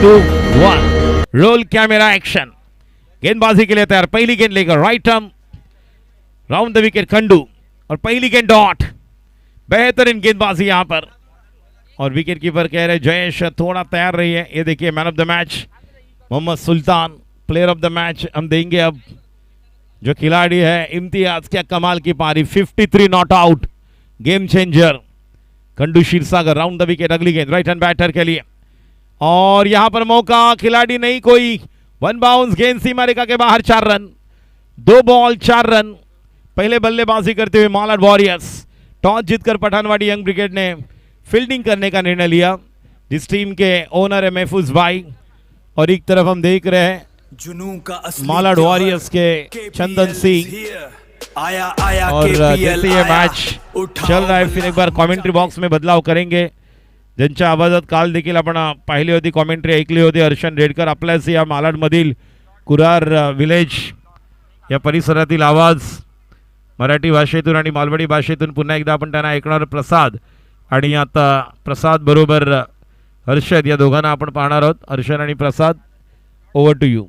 2 1 roll camera action. गेंदबाजी के लिए तैयार, पहली गेंद लेकर right arm round the wicket Khandu और पहली गेंद डॉट। बेहतरीन गेंदबाजी यहां पर और विकेट कीपर कह रहे जयेश थोड़ा तैयार रही है। ये देखिए man of the match Mohammed Sultan, player of the match हम देंगे अब जो खिलाड़ी है इम्तियाज। क्या कमाल की पारी, 53 not out, game changer Khandu Kshirsagar round the wicket. अगली गेंद राइट हैंड बैटर के लिए और यहां पर मौका, खिलाड़ी नहीं कोई, वन बाउंस, गेंद सीमा रेखा के बाहर, 4 रन, 2 बॉल 4 रन। पहले बल्लेबाजी करते हुए मालाड वॉरियर्स, टॉस जीतकर पठानवाड़ी यंग ब्रिगेड ने फील्डिंग करने का निर्णय लिया, जिस टीम के ओनर है महफूज भाई। और एक तरफ हम देख रहे हैं मालाड वॉरियर्स के चंदन सिंह। और जैसे ये मैच चल रहा है फिर एक बार कॉमेंट्री बॉक्स में बदलाव करेंगे। ज्यांच्या आवाजात काल देखील आपण पाहिली होती, कॉमेंट्री ऐकली होती हर्षन रेडकर आपल्याच या मालाडमधील कुरार विलेज या परिसरातील आवाज मराठी भाषेतून आणि मालवणी भाषेतून पुन्हा एकदा आपण त्यांना ऐकणार। प्रसाद आणि आता प्रसाद बरोबर हर्षद या दोघांना आपण पाहणार आहोत। हर्षद आणि प्रसाद, ओव्हर टू यू।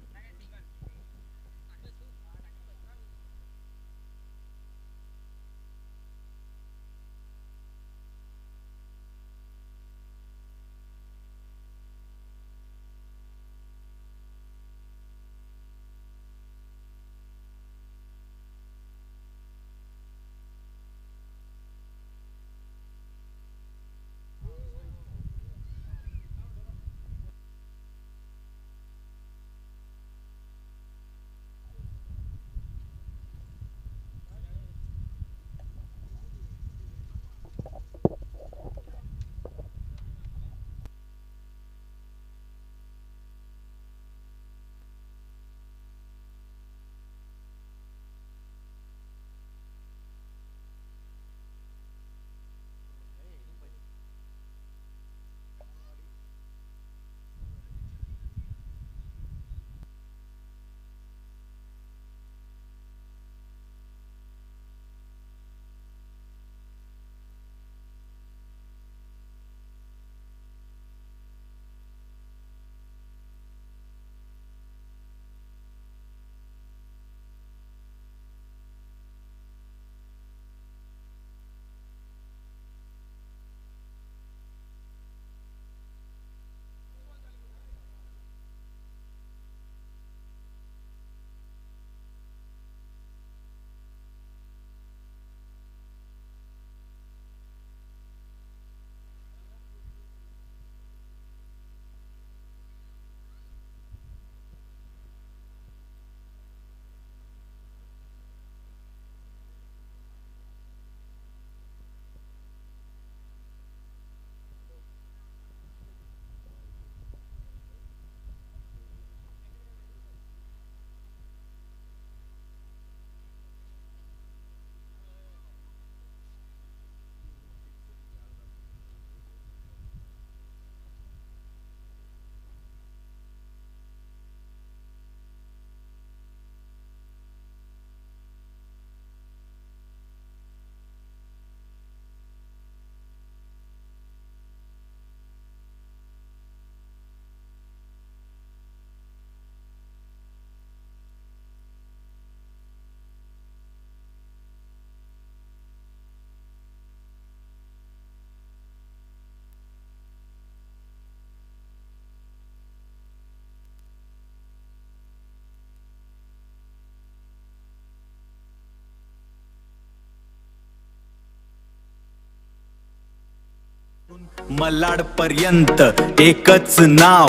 मलाड पर्यंत एकच नाव,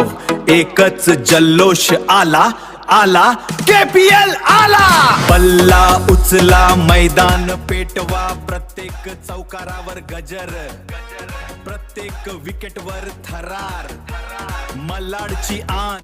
एकच जल्लोष, आला आला केपीएल आला। बल्ला उचला, मैदान पेटवा, प्रत्येक चौकारावर गजर, प्रत्येक विकेटवर थरार, मलाडची आन।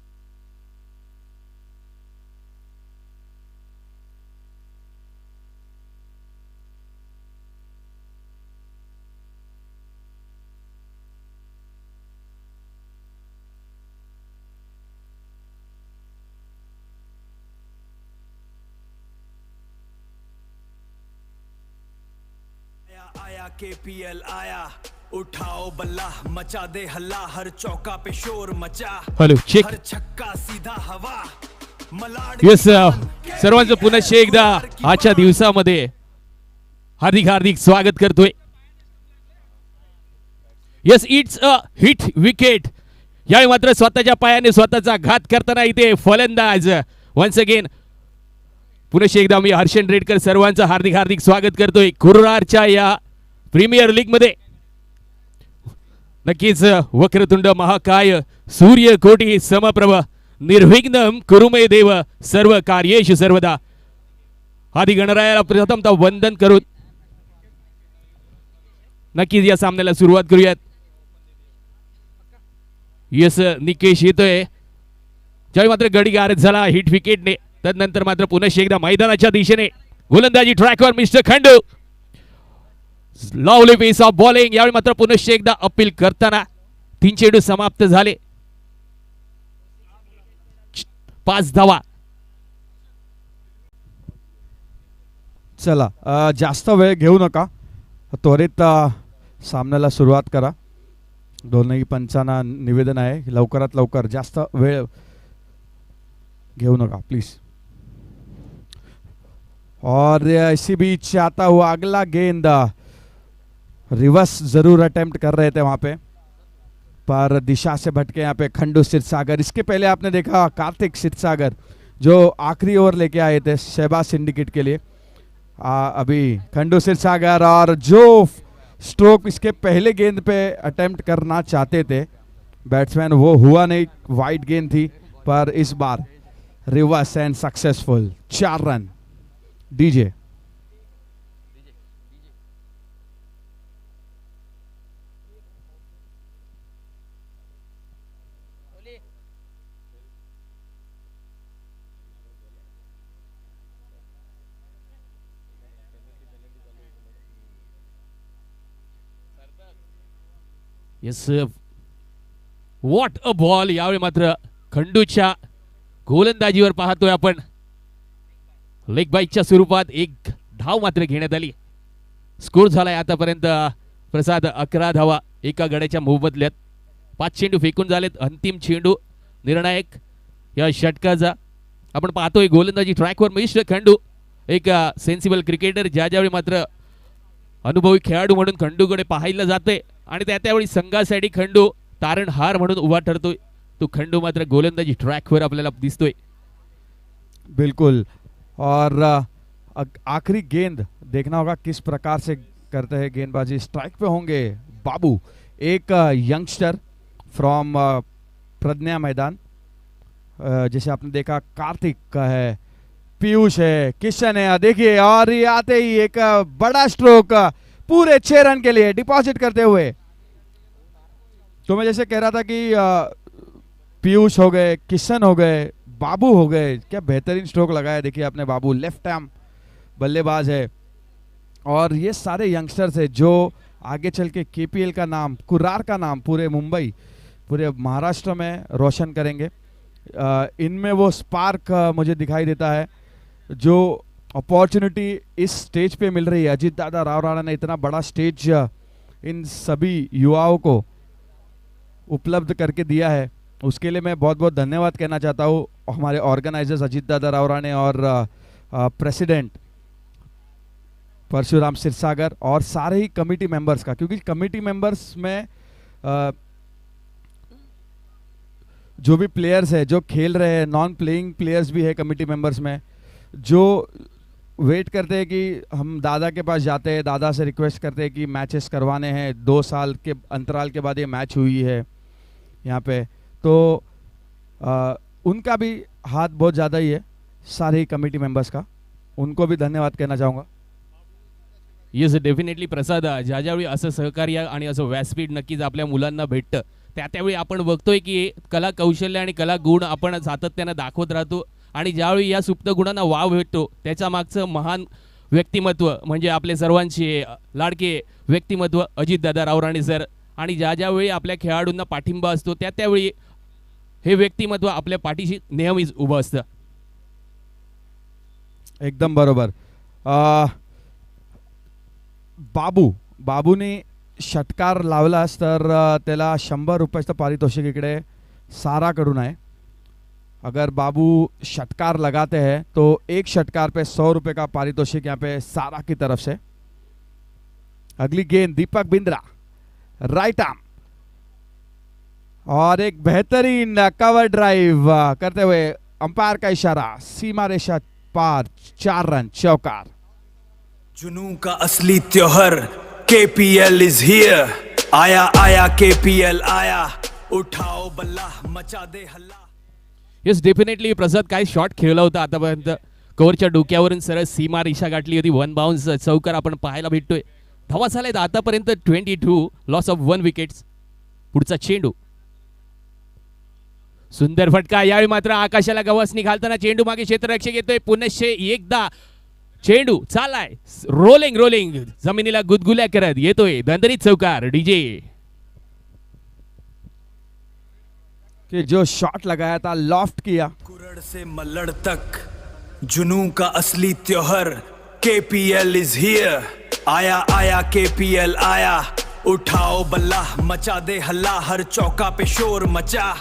आया केपीएल आया, उठाओ बल्ला मचा दे हल्ला हर चौका पे शोर मचा हॅलो चेक. हर छक्का सीधा हवा मलाड येस सर्वांचं पुन्हा एकदा आजच्या दिवसामध्ये हार्दिक हार्दिक स्वागत करतोय. Yes it's a hit wicket. यावेळी मात्र स्वतःच्या पायाने स्वतःचा घात करताना इथे फलंदाज वन्स अगेन पुन्हा एकदा मी हर्षन रेडकर सर्वांचं हार्दिक हार्दिक स्वागत करतोय कुर्रारच्या या प्रीमियर लीग मध्ये. नक्कीच वक्रतुंड महाकाय सूर्यकोटी समप्रभ निर्विघ्नं कुरुमे देव सर्व कार्येषु सर्वदा. आदि गणरायाला प्रथमतः वंदन करून नक्कीच या सामन्याला सुरुवात करूयात. यस निकेश येतोय. ज्यावेळी मात्र गडी गारद झाला हिट विकेटने तदनंतर मात्र पुन्हा एकदा मैदानाच्या दिशेने गोलंदाजी ट्रॅकवर mister Khandu. Lovely piece of bowling. यावेळी मात्र पुन्हा एकदा अपील करताना 3 चेंडू समाप्त झाले. 5 धावा. चला जास्त वेळ घेऊ नका, त्वरित सामन्याला सुरुवात करा. दोनही पंचांना निवेदन आहे लवकरात लवकर, जास्त वेळ घेऊ नका प्लीज. और इसी बीच आता हुआ अगला गेंद, रिवर्स जरूर अटेम्प्ट कर रहे थे वहां पे पर दिशा से भटके यहाँ पे खंडू सिरसागर. इसके पहले आपने देखा कार्तिक सिरसागर जो आखिरी ओवर लेके आए थे शहबाज सिंडिकेट के लिए. अभी खंडू सिरसागर और जो स्ट्रोक इसके पहले गेंद पे अटेम्प्ट करना चाहते थे बैट्समैन वो हुआ नहीं, वाइड गेंद थी पर इस बार reverse and successful. 4 run. DJ yes what a ball. यावेळी मात्र खंडूच्या गोलंदाजीवर पाहतोय आपण. लेग बाईकच्या स्वरूपात एक धाव मात्र घेण्यात आली. स्कोर झालाय आतापर्यंत प्रसाद 11 धावा एका गड्याच्या मोबदल्यात. 5 चेंडू फेकून झालेत. अंतिम चेंडू निर्णायक या षटकाचा. आपण पाहतोय गोलंदाजी ट्रॅकवर मिस्टर खंडू एक सेन्सिबल क्रिकेटर. ज्यावेळी मात्र अनुभवी खेळाडू म्हणून खंडूकडे पाहायला जाते आणि त्यावेळी संघासाठी खंडू तारणहार म्हणून उभा ठरतोय. तो खंडू मात्र गोलंदाजी ट्रॅकवर आपल्याला दिसतोय. बिल्कुल. और आखिरी गेंद देखना होगा किस प्रकार से करते हैं गेंदबाजी. स्ट्राइक पे होंगे बाबू, एक यंगस्टर फ्रॉम प्रज्ञा मैदान. जैसे आपने देखा कार्तिक का है, पीयूष है, किशन है. देखिए और ये आते ही एक बड़ा स्ट्रोक पूरे 6 रन के लिए डिपॉजिट करते हुए. तो मैं जैसे कह रहा था कि पीयूष हो गए, किशन हो गए, बाबू हो गए. क्या बेहतरीन स्ट्रोक लगाया. देखिए आपने बाबू लेफ्ट आर्म बल्लेबाज है और ये सारे यंगस्टर्स है जो आगे चल के केपीएल का नाम, कुर्रार का नाम पूरे मुंबई, पूरे महाराष्ट्र में रोशन करेंगे. इनमें वो स्पार्क मुझे दिखाई देता है. जो अपॉर्चुनिटी इस स्टेज पे मिल रही है, अजीत दादा राव राणा ने इतना बड़ा स्टेज इन सभी युवाओं को उपलब्ध करके दिया है, उसके लिए मैं बहुत बहुत धन्यवाद कहना चाहता हूँ हमारे ऑर्गेनाइजर्स अजीत दादा राव राणे और प्रेसिडेंट परशुराम सिरसागर और सारे ही कमेटी मेंबर्स का. क्योंकि कमेटी मेंबर्स में जो भी प्लेयर्स है जो खेल रहे हैं, नॉन प्लेइंग प्लेयर्स भी है कमेटी मेंबर्स में, जो वेट करते हैं कि हम दादा के पास जाते हैं, दादा से रिक्वेस्ट करते हैं कि मैचेस करवाने हैं. 2 साल के अंतराल के बाद ये मैच हुई है यहाँ पे, तो उनका भी हाथ बहुत ज़्यादा ही है, सारे ही कमेटी मेंबर्स का. उनको भी धन्यवाद कहना चाहूँगा. येस डेफिनेटली प्रसाद. ज्यावेळी असं सहकार्य आणि असं व्यासपीठ नक्कीच आपल्या मुलांना भेटतं त्यावेळी आपण बघतोय की कला कौशल्य आणि कला गुण आपण सातत्यानं दाखवत राहतो. आणि ज्यावेळी या सुप्त गुणांना वाव भेटतो त्याच्या मागचं महान व्यक्तिमत्व म्हणजे आपले सर्वांचे लाडके व्यक्तिमत्व अजितदादा रावराणे सर. आणि ज्यावेळी आपल्या खेळाडूंना पाठिंबा असतो त्यावेळी हे व्यक्तिमत्व आपल्या पाठीशी नेहमीच उभं असतं. एकदम बरोबर. बाबू, बाबूने षटकार लावलास तर त्याला 100 रुपयाचं पारितोषिक इकडे साराकडून आहे. अगर बाबू षटकार लगाते हैं तो एक षटकार पे 100 रुपए का पारितोषिक यहाँ पे सारा की तरफ से. अगली गेंद दीपक बिंद्रा, राइट आर्म, और एक बेहतरीन कवर ड्राइव करते हुए अंपायर का इशारा, सीमा रेखा पार, 4 रन, चौकार. जुनून का असली त्योहार KPL इज हियर. आया आया KPL आया, उठाओ बल्ला मचा दे हल्ला. येस, डेफिनेटली प्रसाद काय शॉट खेळला होता आतापर्यंत. कव्हरच्या डोक्यावरून सरळ सीमा रेषा गाठली होती. 1 बाउन्स चौकार आपण पाहायला भेटतोय. धावा झाल्यात आतापर्यंत 22, लॉस ऑफ 1 विकेट्स. पुढचा चेंडू, सुंदर फटका. यावेळी मात्र आकाशाला गवसणी घालताना चेंडू मागे क्षेत्ररक्षक येतोय. पुनश्च एकदा चेंडू चालाय, रोलिंग रोलिंग जमिनीला गुदगुल्या करत येतोय. दंदरीत चौकार. डीजे कि जो शॉट लगाया था, लॉफ्ट किया. कुरड़ से मल्लड़ तक जुनून का असली त्योहार KPL इज हियर. आया आया KPL आया, उठाओ बल्ला मचा दे हल्ला. हर चौका पे शोर मचा,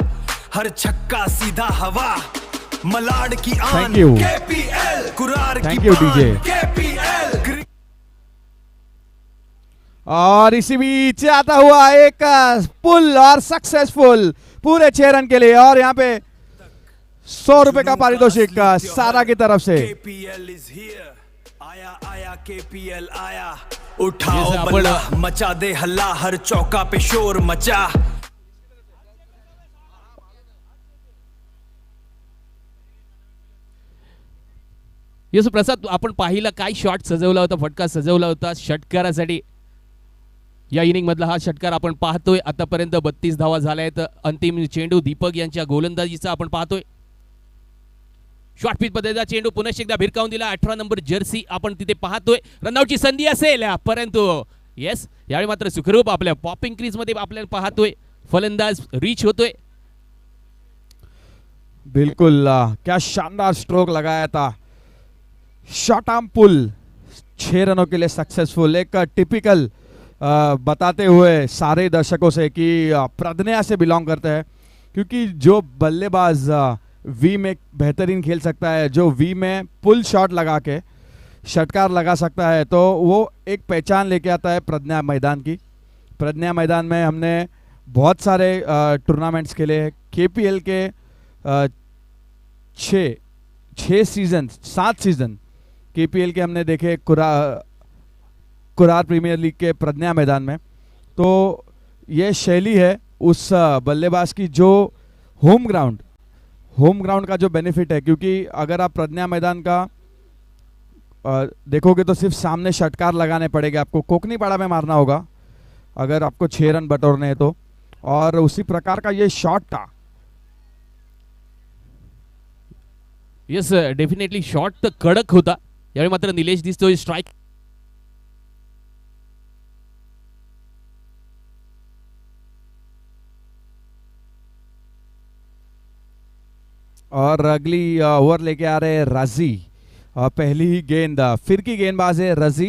हर छक्का सीधा हवा. मलाड की आन Thank you. KPL, कुरार की Thank you, पान DJ. KPL. और इसी बीच आता हुआ एक पुल और सक्सेसफुल पूरे 6 रन के लिए. और यहाँ पे 100 रुपए का पारितोषिक सारा की तरफ से. KPL is here. आया आया KPL आया, उठाओ Yes, आपण- बल्ला मचा दे हल्ला. हर चौका पे शोर मचा. येस प्रसाद, आपण पाहिला काय शॉट सजवला होता, फटका सजवला होता षटकारासाठी. या इनिंग मधला हा षटकार आपण पाहतोय. आतापर्यंत 32 धावा झाल्या आहेत. अंतिम चेंडू दीपक यांच्या गोलंदाजीचा आपण पाहतोय. शॉर्ट पिच पद्धतीचा चेंडू पुनश्च एकदा भिरकावून दिला. 18 नंबर जर्सी आपण तिथे पाहतोय. रनआउटची संधी असेल, परंतु येस, यावेळी मात्र सुखरूप आपल्या पॉपिंग क्रीज मध्ये आपल्याला पाहतोय. फलंदाज रीच होतोय. बिल्कुल क्या शानदार स्ट्रोक लगाया था. शॉर्ट आर्म पुल 6 रनों के लिए सक्सेसफुल. एक टिपिकल बताते हुए सारे दर्शकों से कि प्रज्ञा से बिलोंग करते हैं, क्योंकि जो बल्लेबाज वी में बेहतरीन खेल सकता है, जो वी में पुल शॉट लगा के षटकार लगा सकता है, तो वो एक पहचान लेके आता है प्रज्ञा मैदान की. प्रज्ञा मैदान में हमने बहुत सारे टूर्नामेंट्स खेले. KPL के 6 सीजन 7 सीजन KPL के हमने देखे कुरार प्रीमियर लीग के प्रज्ञा मैदान में. तो ये शैली है उस बल्लेबाज की, जो होम ग्राउंड का जो बेनिफिट है. क्योंकि अगर आप प्रज्ञा मैदान का देखोगे तो सिर्फ सामने षटकार लगाने पड़ेंगे आपको. कोकनी पाड़ा में मारना होगा अगर आपको 6 रन बटोरने हैं तो. और उसी प्रकार का ये शॉट था. येस, डेफिनेटली शॉट तर कडक होता. यावेळी मात्र निलेश दिसतोय स्ट्राइक. और अगली ओवर लेके आ रहे हैं रजी. पहली ही गेंद फिर की गेंदबाज है रजी,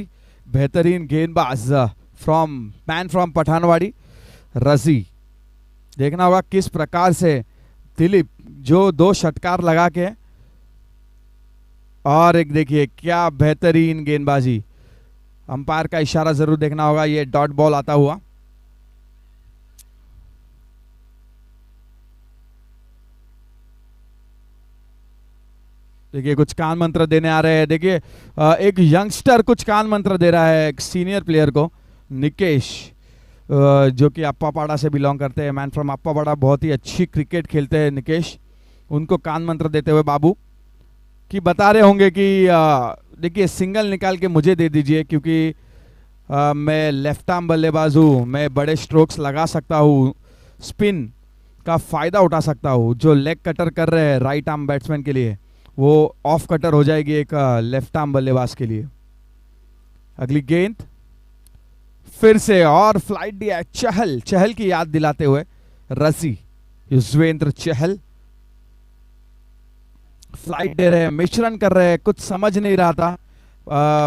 बेहतरीन गेंदबाज फ्रॉम पठानवाड़ी. रजी, देखना होगा किस प्रकार से दिलीप जो 2 षटकार लगा के, और एक देखिए क्या बेहतरीन गेंदबाजी. अंपायर का इशारा जरूर देखना होगा. ये डॉट बॉल आता हुआ. देखिए कुछ कान मंत्र देने आ रहे हैं. देखिए एक यंगस्टर कुछ कान मंत्र दे रहा है एक सीनियर प्लेयर को, निकेश, जो कि अप्पापाड़ा से बिलोंग करते हैं. मैन फ्रॉम अप्पापाड़ा, बहुत ही अच्छी क्रिकेट खेलते हैं निकेश. उनको कान मंत्र देते हुए बाबू कि बता रहे होंगे कि देखिए सिंगल निकाल के मुझे दे दीजिए, क्योंकि मैं लेफ्ट आर्म बल्लेबाज हूँ, मैं बड़े स्ट्रोक्स लगा सकता हूँ, स्पिन का फ़ायदा उठा सकता हूँ. जो लेग कटर कर रहे हैं राइट आर्म बैट्समैन के लिए, वो ऑफ कटर हो जाएगी एक लेफ्ट आर्म बल्लेबाज के लिए. अगली गेंद फिर से, और फ्लाइट दिया चहल की याद दिलाते हुए रजी, युजवेंद्र चहल फ्लाइट दे रहे हैं, मिश्रण कर रहे हैं. कुछ समझ नहीं रहा था,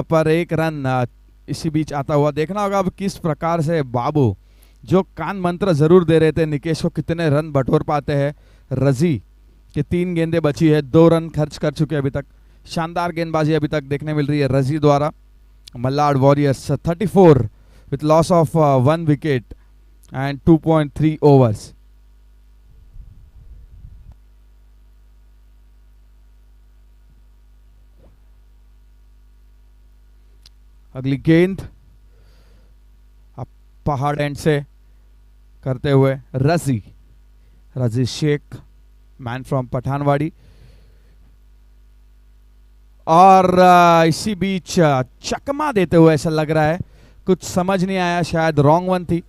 पर 1 रन इसी बीच आता हुआ देखना होगा अब किस प्रकार से बाबू जो कान मंत्र जरूर दे रहे थे निकेश को कितने रन बटोर पाते हैं। रजी की 3 गेंदें बची है, 2 रन खर्च कर चुके हैं अभी तक। शानदार गेंदबाजी अभी तक देखने मिल रही है रजी द्वारा। Malad warriors 34 with loss of 1 wicket and 2.3 overs. अगली गेंद अब पहाड़ एंड से करते हुए रजी शेख, मैन फ्रॉम पठानवाड़ी। और इसी बीच चकमा देते हुए ऐसा लग रहा है, कुछ समझ नहीं आया, शायद रॉन्ग वन थी।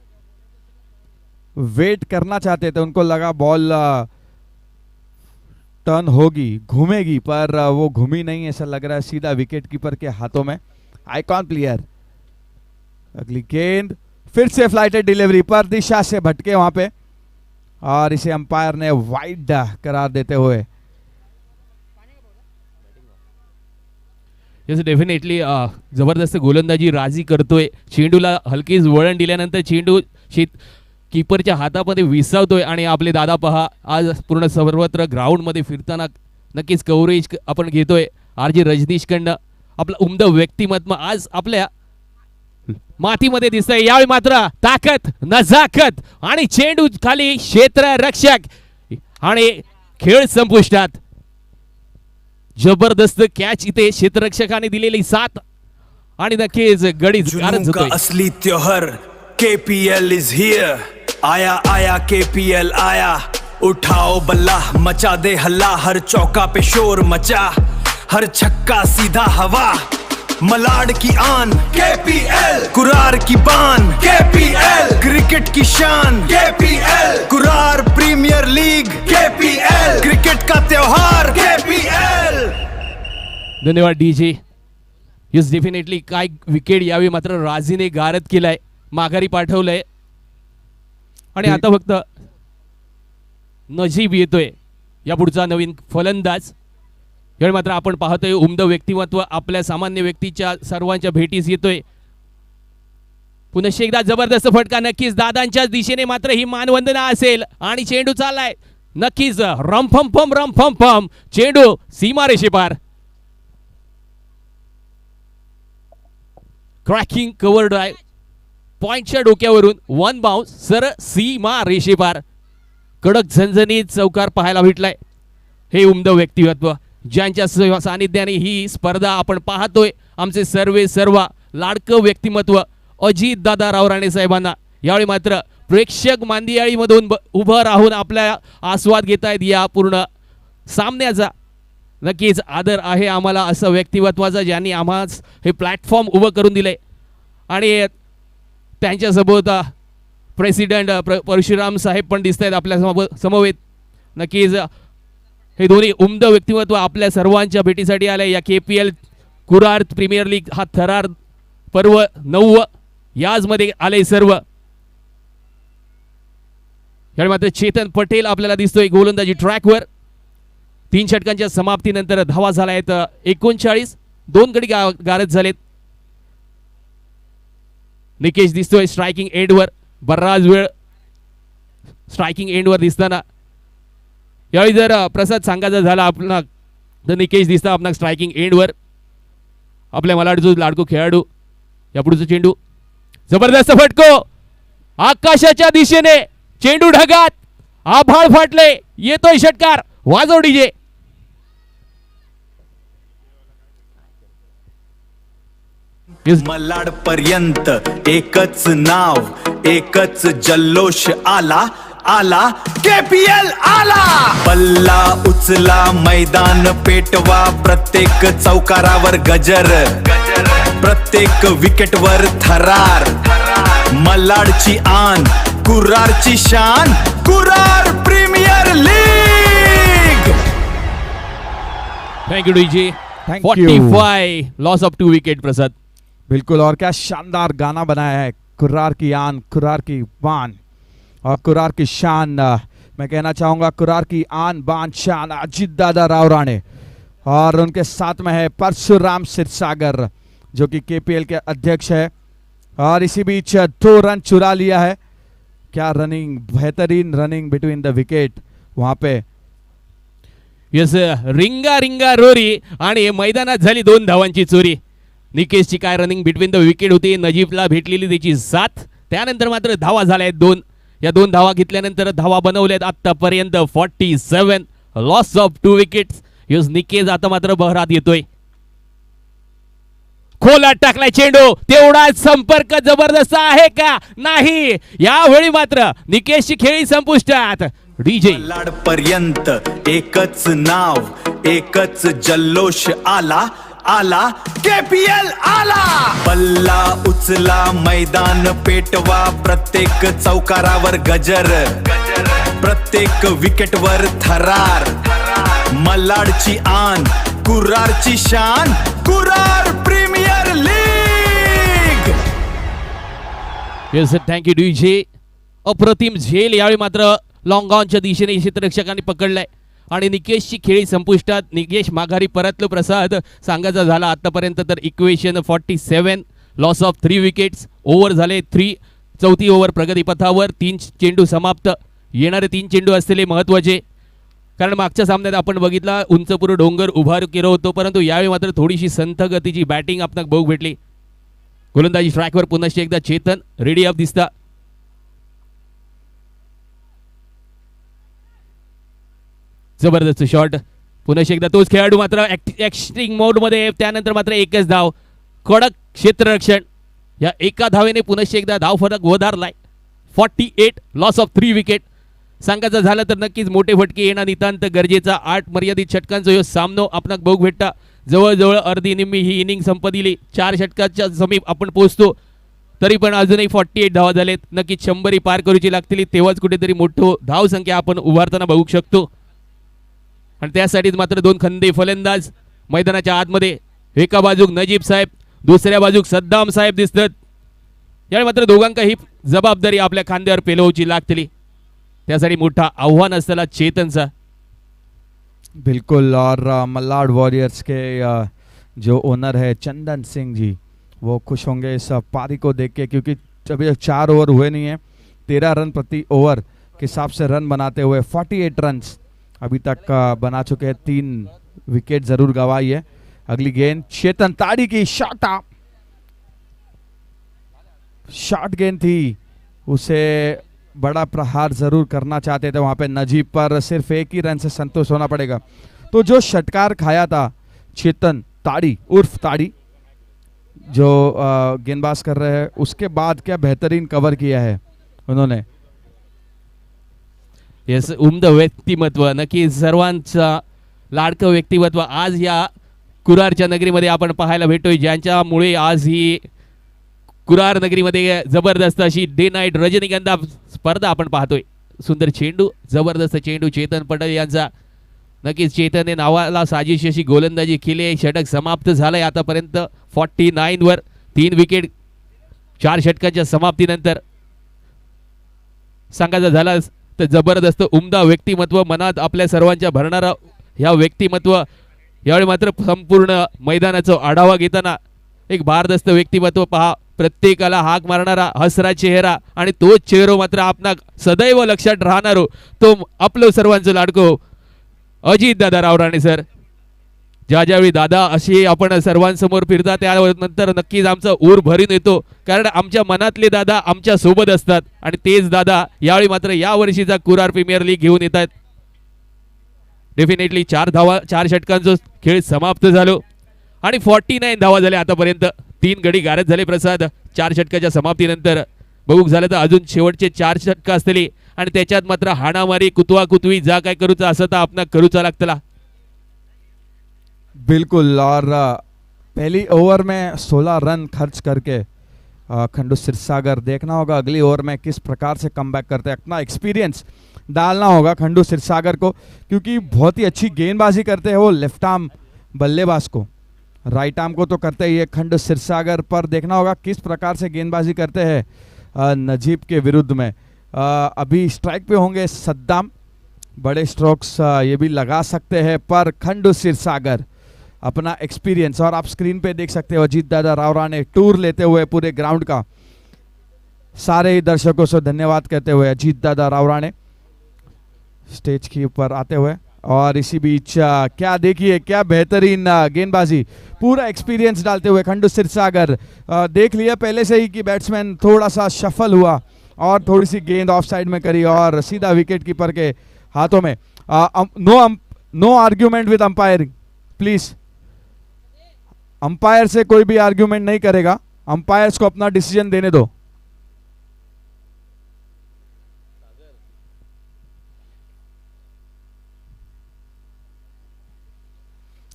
वेट करना चाहते थे, उनको लगा बॉल टर्न होगी, घूमेगी, पर वो घूमी नहीं, ऐसा लग रहा है सीधा विकेट कीपर के हाथों में। Icon player. अगली गेंद फिर से फ्लाइटेड डिलीवरी पर दिशा से भटके वहां पे, और इसे अंपायर ने वाइड करार देते हुए डेफिनेटली जबरदस्त गोलंदाजी राजी करतोय। चेंडूला हलकीच वळण दिल्यानंतर चेंडू कीपरच्या हातामध्ये विसावतोय आणि आपले दादा पहा आज पूर्ण सर्वत्र ग्राउंडमध्ये फिरताना नक्कीच कव्हरेज आपण घेतोय। आरजी रजनीशकडनं आपलं उमद व्यक्तिमत्व आज आपल्या मातीमध्ये दिसतंय। यावेळी मात्र ताकद, नजाकत आणि चेंडू खाली क्षेत्ररक्षक आणि खेळ संपुष्टात। जबरदस्त कॅच इथे क्षेत्ररक्षकाने दिलेली साथ आणि नक्कीच गडी जुनून का असली त्योहार केपीएल इज हियर। आया आया केपीएल आया, उठाओ बल्ला मचा दे हल्ला, हर चौका पे शोर मचा, हर छक्का सीधा हवा। मलाड की आन केपीएल, कुरार की बान केपीएल, क्रिकेट की शान KPL, Kurar premier league KPL, cricket का त्योहार केपीएल। धन्यवाद डीजे। यस डेफिनेटली काय विकेट यावी मात्र राजीने गारद केलाय, माघारी पाठवलंय आणि आता फक्त नजीब येतोय या पुढचा नवीन फलंदाज। यावेळी मात्र आपण पाहतोय उमद व्यक्तिमत्व आपल्या सामान्य व्यक्तीच्या सर्वांच्या भेटीस येतोय। पुन्हा एकदा जबरदस्त फटका, नक्कीच दादांच्या दिशेने मात्र ही मानवंदना असेल आणि चेंडू चाललाय नक्कीच रमफम चेंडू सीमा रेषेपार। क्रॅकिंग कव्हर ड्राइव्ह, पॉइंटच्या डोक्यावरून 1 बाउन्स सर सीमा रेषेपार। कडक झणझणीत चौकार पाहायला भेटलाय। हे उमद व्यक्तिमत्व ज्यांच्या सानिध्याने ही स्पर्धा आपण पाहतोय, आमचे सर्व लाडकं व्यक्तिमत्व अजित दादा रावराणे साहेबांना यावेळी मात्र प्रेक्षक मांदियाळीमधून उभं राहून आपल्या आस्वाद घेत आहेत या पूर्ण सामन्याचा। नक्कीच आदर आहे आम्हाला असं व्यक्तिमत्वाचा, ज्यांनी आम्हास हे प्लॅटफॉर्म उभं करून दिले। आणि त्यांच्यासोबत प्रेसिडेंट परशुराम साहेब पण दिसत आहेत आपल्या समवेत। नक्कीच हे दोन्ही उमद व्यक्तिमत्व आपल्या सर्वांच्या भेटीसाठी आले। या केपीएल कुरार प्रीमियर लीग हा थरार पर्व 9 याचमध्ये आले सर्व। यावेळी मात्र चेतन पटेल आपल्याला दिसतोय गोलंदाजी ट्रॅकवर। 3 षटकांच्या समाप्तीनंतर धावा झाल्या आहेत 39, 2 गडी गारद झालेत। निकेश दिसतोय स्ट्रायकिंग एंडवर, बराच वेळ स्ट्रायकिंग एंडवर दिसताना। यावेळी जर प्रसाद सांगायचा झाला आपला तर निकेश दिसता आपला स्ट्रायकिंग एंडवर। आपल्या मलाडचा लाडको खेळाडू, या पुढचा चेंडू जबरदस्त फटको आकाशाच्या दिशेने, चेंडू ढगात, आभाळ फाटले, येतोय षटकार, वाजव डीजे। मलाड पर्यंत एकच नाव, एकच जल्लोष आला आला केपीएल आला। बल्ला उचला, मैदान पेटवा, प्रत्येक चौकारावर गजर, प्रत्येक विकेटवर थरार। मलाडची आन, कुरारची शान, Kurar premier league. Thank you DJ. Thank you. 45 loss of 2 wicket Prasad. बिल्कुल, और क्या शानदार गाना बनाया है। कुरार की आन, कुरार की बान और कुरार की शान। मैं कहना चाहूँगा कुरार की आन बान शान अजित दादा रावराणे, और उनके साथ में है परशुराम सिरसागर। जो कि केपीएल के अध्यक्ष है, और इसी बीच 2 रन चुरा लिया है। क्या रनिंग, बेहतरीन रनिंग बिटवीन द विकेट वहां पे। यस, रिंगा रिंगा रोरी आणि मैदानात झाली 2 धावांची चोरी. निकेशची काय रनिंग बिटवीन द विकेट होती, नजीबला भेटलेली त्याची साथ. त्यानंतर मात्र धावा झाल्या आहेत 2. या 2 धावा घेतल्यानंतर धावा बनवल्यात आतापर्यंत 47, loss of 2 wickets. Yes, Nikesh आता मात्र बहरात येतोय. खोलात टाकलाय चेंडू, तेवढाच संपर्क जबरदस्त आहे का? नाही. यावेळी मात्र निकेशची खेळी संपुष्टात. डीजे लाड पर्यंत एकच नाव, एकच जल्लोष, आला आला केपीएल आला. बल्ला उचला, मैदान पेटवा, प्रत्येक चौकारावर गजर, प्रत्येक विकेटवर थरार. मलाडची आन, कुरारची शान, Kurar premier league. Yes, thank you DJ. अप्रतिम झेल यावेळी मात्र लॉंग ऑनच्या दिशेने क्षेत्ररक्षकांनी पकडलाय आणि निकेशची खेळी संपुष्टात. निकेश माघारी परतलो. प्रसाद सांगायचा झाला आतापर्यंत तर equation 47, loss of 3 wickets. Over झाले 3. 4थी ओव्हर प्रगतीपथावर. 3 चेंडू समाप्त. येणारे 3 चेंडू असलेले महत्त्वाचे, कारण मागच्या सामन्यात आपण बघितला उंचपुर डोंगर उभार केलं होतं, परंतु यावेळी मात्र थोडीशी संथ गतीची बॅटिंग आपणाक बघू भेटली. गोलंदाजी स्ट्राईकवर पुन्हा एकदा चेतन रेडी अप दिसता. जबरदस्त शॉट. पुन्हा एकदा तोच खेळाडू मात्र ॲक्टिंग मोडमध्ये. त्यानंतर मात्र एकच धाव. कडक क्षेत्ररक्षण. या एका धावेने पुन्हा एकदा धाव फरक वधारलाय. 48, लॉस ऑफ 3 विकेट. सांगायचं झालं तर नक्कीच मोठे फटके येणं नितांत गरजेचा. 8 मर्यादित षटकांचा यो सामनो आपणाक बघू भेटता. जवळजवळ अर्धी निम्मी ही इनिंग संपदिली. 4 षटकाच्या समीप आपण पोहोचतो, तरी पण अजूनही 48 धावा झालेत. नक्कीच 100 पार करूची लागतील, तेव्हाच कुठेतरी मोठं धावसंख्या आपण उभारताना बघू शकतो. आणि त्यासाठीच मात्र 2 खंदे फलंदाज मैदानाच्या आतमध्ये. एका बाजूक नजीब साहेब, दुसऱ्या बाजूक सद्दाम साहेब दिसतात. यावेळी मात्र दोघांका ही जबाबदारी आपल्या खांद्यावर पेलवची लागतली. त्यासाठी मोठा आव्हान असताना चेतनचा. बिल्कुल. और मल्लाड वॉरियर्स के जो ओनर है चंदन सिंह जी, वो खुश होंगे इस पारी को देख के, क्योंकि अभी तक 4 ओवर हुए नहीं है. 13 रन प्रति ओवर के हिसाब से रन बनाते हुए 48 रन अभी तक बना चुके हैं. 3 विकेट जरूर गंवाई है. अगली गेंद चेतन ताड़ी की, शॉट गेंद थी, उसे बड़ा प्रहार जरूर करना चाहते थे. वहां पे नजीब पर सिर्फ 1 ही रन से संतोष होना पड़ेगा. तो जो षटकार खाया था चेतन ताड़ी उर्फ ताड़ी, जो गेंदबाज कर रहे हैं, उसके बाद क्या बेहतरीन कवर किया है उन्होंने. येस, उमद व्यक्तिमत्व, नक्की सर्वांचा लाडकं व्यक्तिमत्व आज या कुरारच्या नगरीमध्ये आपण पाहायला भेटतोय, ज्यांच्यामुळे आज ही कुरार नगरीमध्ये जबरदस्त अशी डे नाईट रजनीगंधा स्पर्धा आपण पाहतोय. सुंदर चेंडू, जबरदस्त चेंडू चेतन पटेल यांचा. नक्कीच चेतनने नावाला साजिश अशी गोलंदाजी केली. षटक समाप्त झालंय आतापर्यंत 49 वर. 3 विकेट 4 षटकांच्या समाप्तीनंतर. सांगायचं झालं तर जबरदस्त उमदा व्यक्तिमत्व, मनात आपल्या सर्वांच्या भरणारा ह्या व्यक्तिमत्व. यावेळी मात्र संपूर्ण मैदानाचा आढावा घेताना एक भारदस्त व्यक्तिमत्व पहा. प्रत्येकाला हाक मारणारा हसरा चेहरा, आणि तोच चेहरा मात्र आपणा सदैव लक्षात राहणारो तो आपलं सर्वांचं लाडको अजित दादा रावराणे सर. ज्यावेळी दादा अशी आपण सर्वांसमोर फिरता त्यानंतर नक्कीच आमचा ऊर भरून येतो, कारण आमच्या मनातले दादा आमच्या सोबत असतात. आणि तेच दादा यावेळी मात्र या वर्षीचा कुरार प्रीमियर लीग घेऊन येतात. डेफिनेटली 4 षटकांचा खेळ समाप्त झालो आणि 49 धावा झाल्या आतापर्यंत. 3 गडी गारद झाले प्रसाद 4 षटकाच्या समाप्तीनंतर. बघूक झालं तर अजून शेवटचे 4 षटक असतली आणि त्याच्यात मात्र हाणामारी कुतवा कुतवी जा काय करूचा असं तर आपण करूचा लागतला. बिल्कुल. और पहली ओवर में 16 रन खर्च करके खंडू सिरसागर, देखना होगा अगली ओवर में किस प्रकार से कमबैक करते हैं. अपना एक्सपीरियंस डालना होगा खंडू सिरसागर को, क्योंकि बहुत ही अच्छी गेंदबाजी करते हैं वो लेफ्ट आर्म बल्लेबाज को. राइट आर्म को तो करते ही है खंडू सिरसागर, पर देखना होगा किस प्रकार से गेंदबाजी करते हैं नजीब के विरुद्ध में. अभी स्ट्राइक पे होंगे सद्दाम, बड़े स्ट्रोक्स ये भी लगा सकते हैं, पर खंडू सिरसागर अपना एक्सपीरियंस। और आप स्क्रीन पे देख सकते हो अजीत दादा रावरा ने टूर लेते हुए पूरे ग्राउंड का, सारे ही दर्शकों से धन्यवाद कहते हुए अजीत दादा रावरा ने स्टेज के ऊपर आते हुए। और इसी बीच क्या देखिए क्या बेहतरीन गेंदबाजी, पूरा एक्सपीरियंस डालते हुए खंडू सिरसागर। देख लिया पहले से ही कि बैट्समैन थोड़ा सा शफल हुआ और थोड़ी सी गेंद ऑफ साइड में करी और सीधा विकेट कीपर के हाथों में। नो आर्ग्यूमेंट विद अंपायरिंग प्लीज, अंपायर से कोई भी आर्ग्यूमेंट नहीं करेगा, अंपायर्स को अपना डिसीजन देने दो।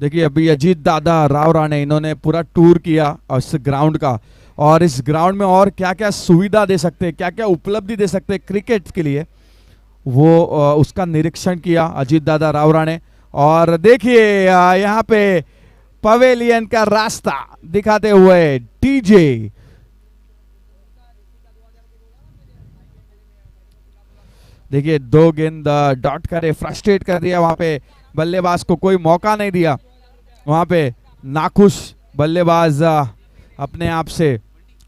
देखिए अभी अजीत दादा रावरा ने इन्होंने पूरा टूर किया इस ग्राउंड का, और इस ग्राउंड में और क्या क्या सुविधा दे सकते हैं, क्या क्या उपलब्धि दे सकते हैं क्रिकेट के लिए, वो उसका निरीक्षण किया अजीत दादा रावरा ने। और देखिए यहाँ पे पवेलियन का रास्ता दिखाते हुए डीजे, देखिए 2 गेंद डॉट करे, फ्रस्ट्रेट कर दिया वहां पे बल्लेबाज को, कोई मौका नहीं दिया वहां पे, नाखुश बल्लेबाज अपने आप से।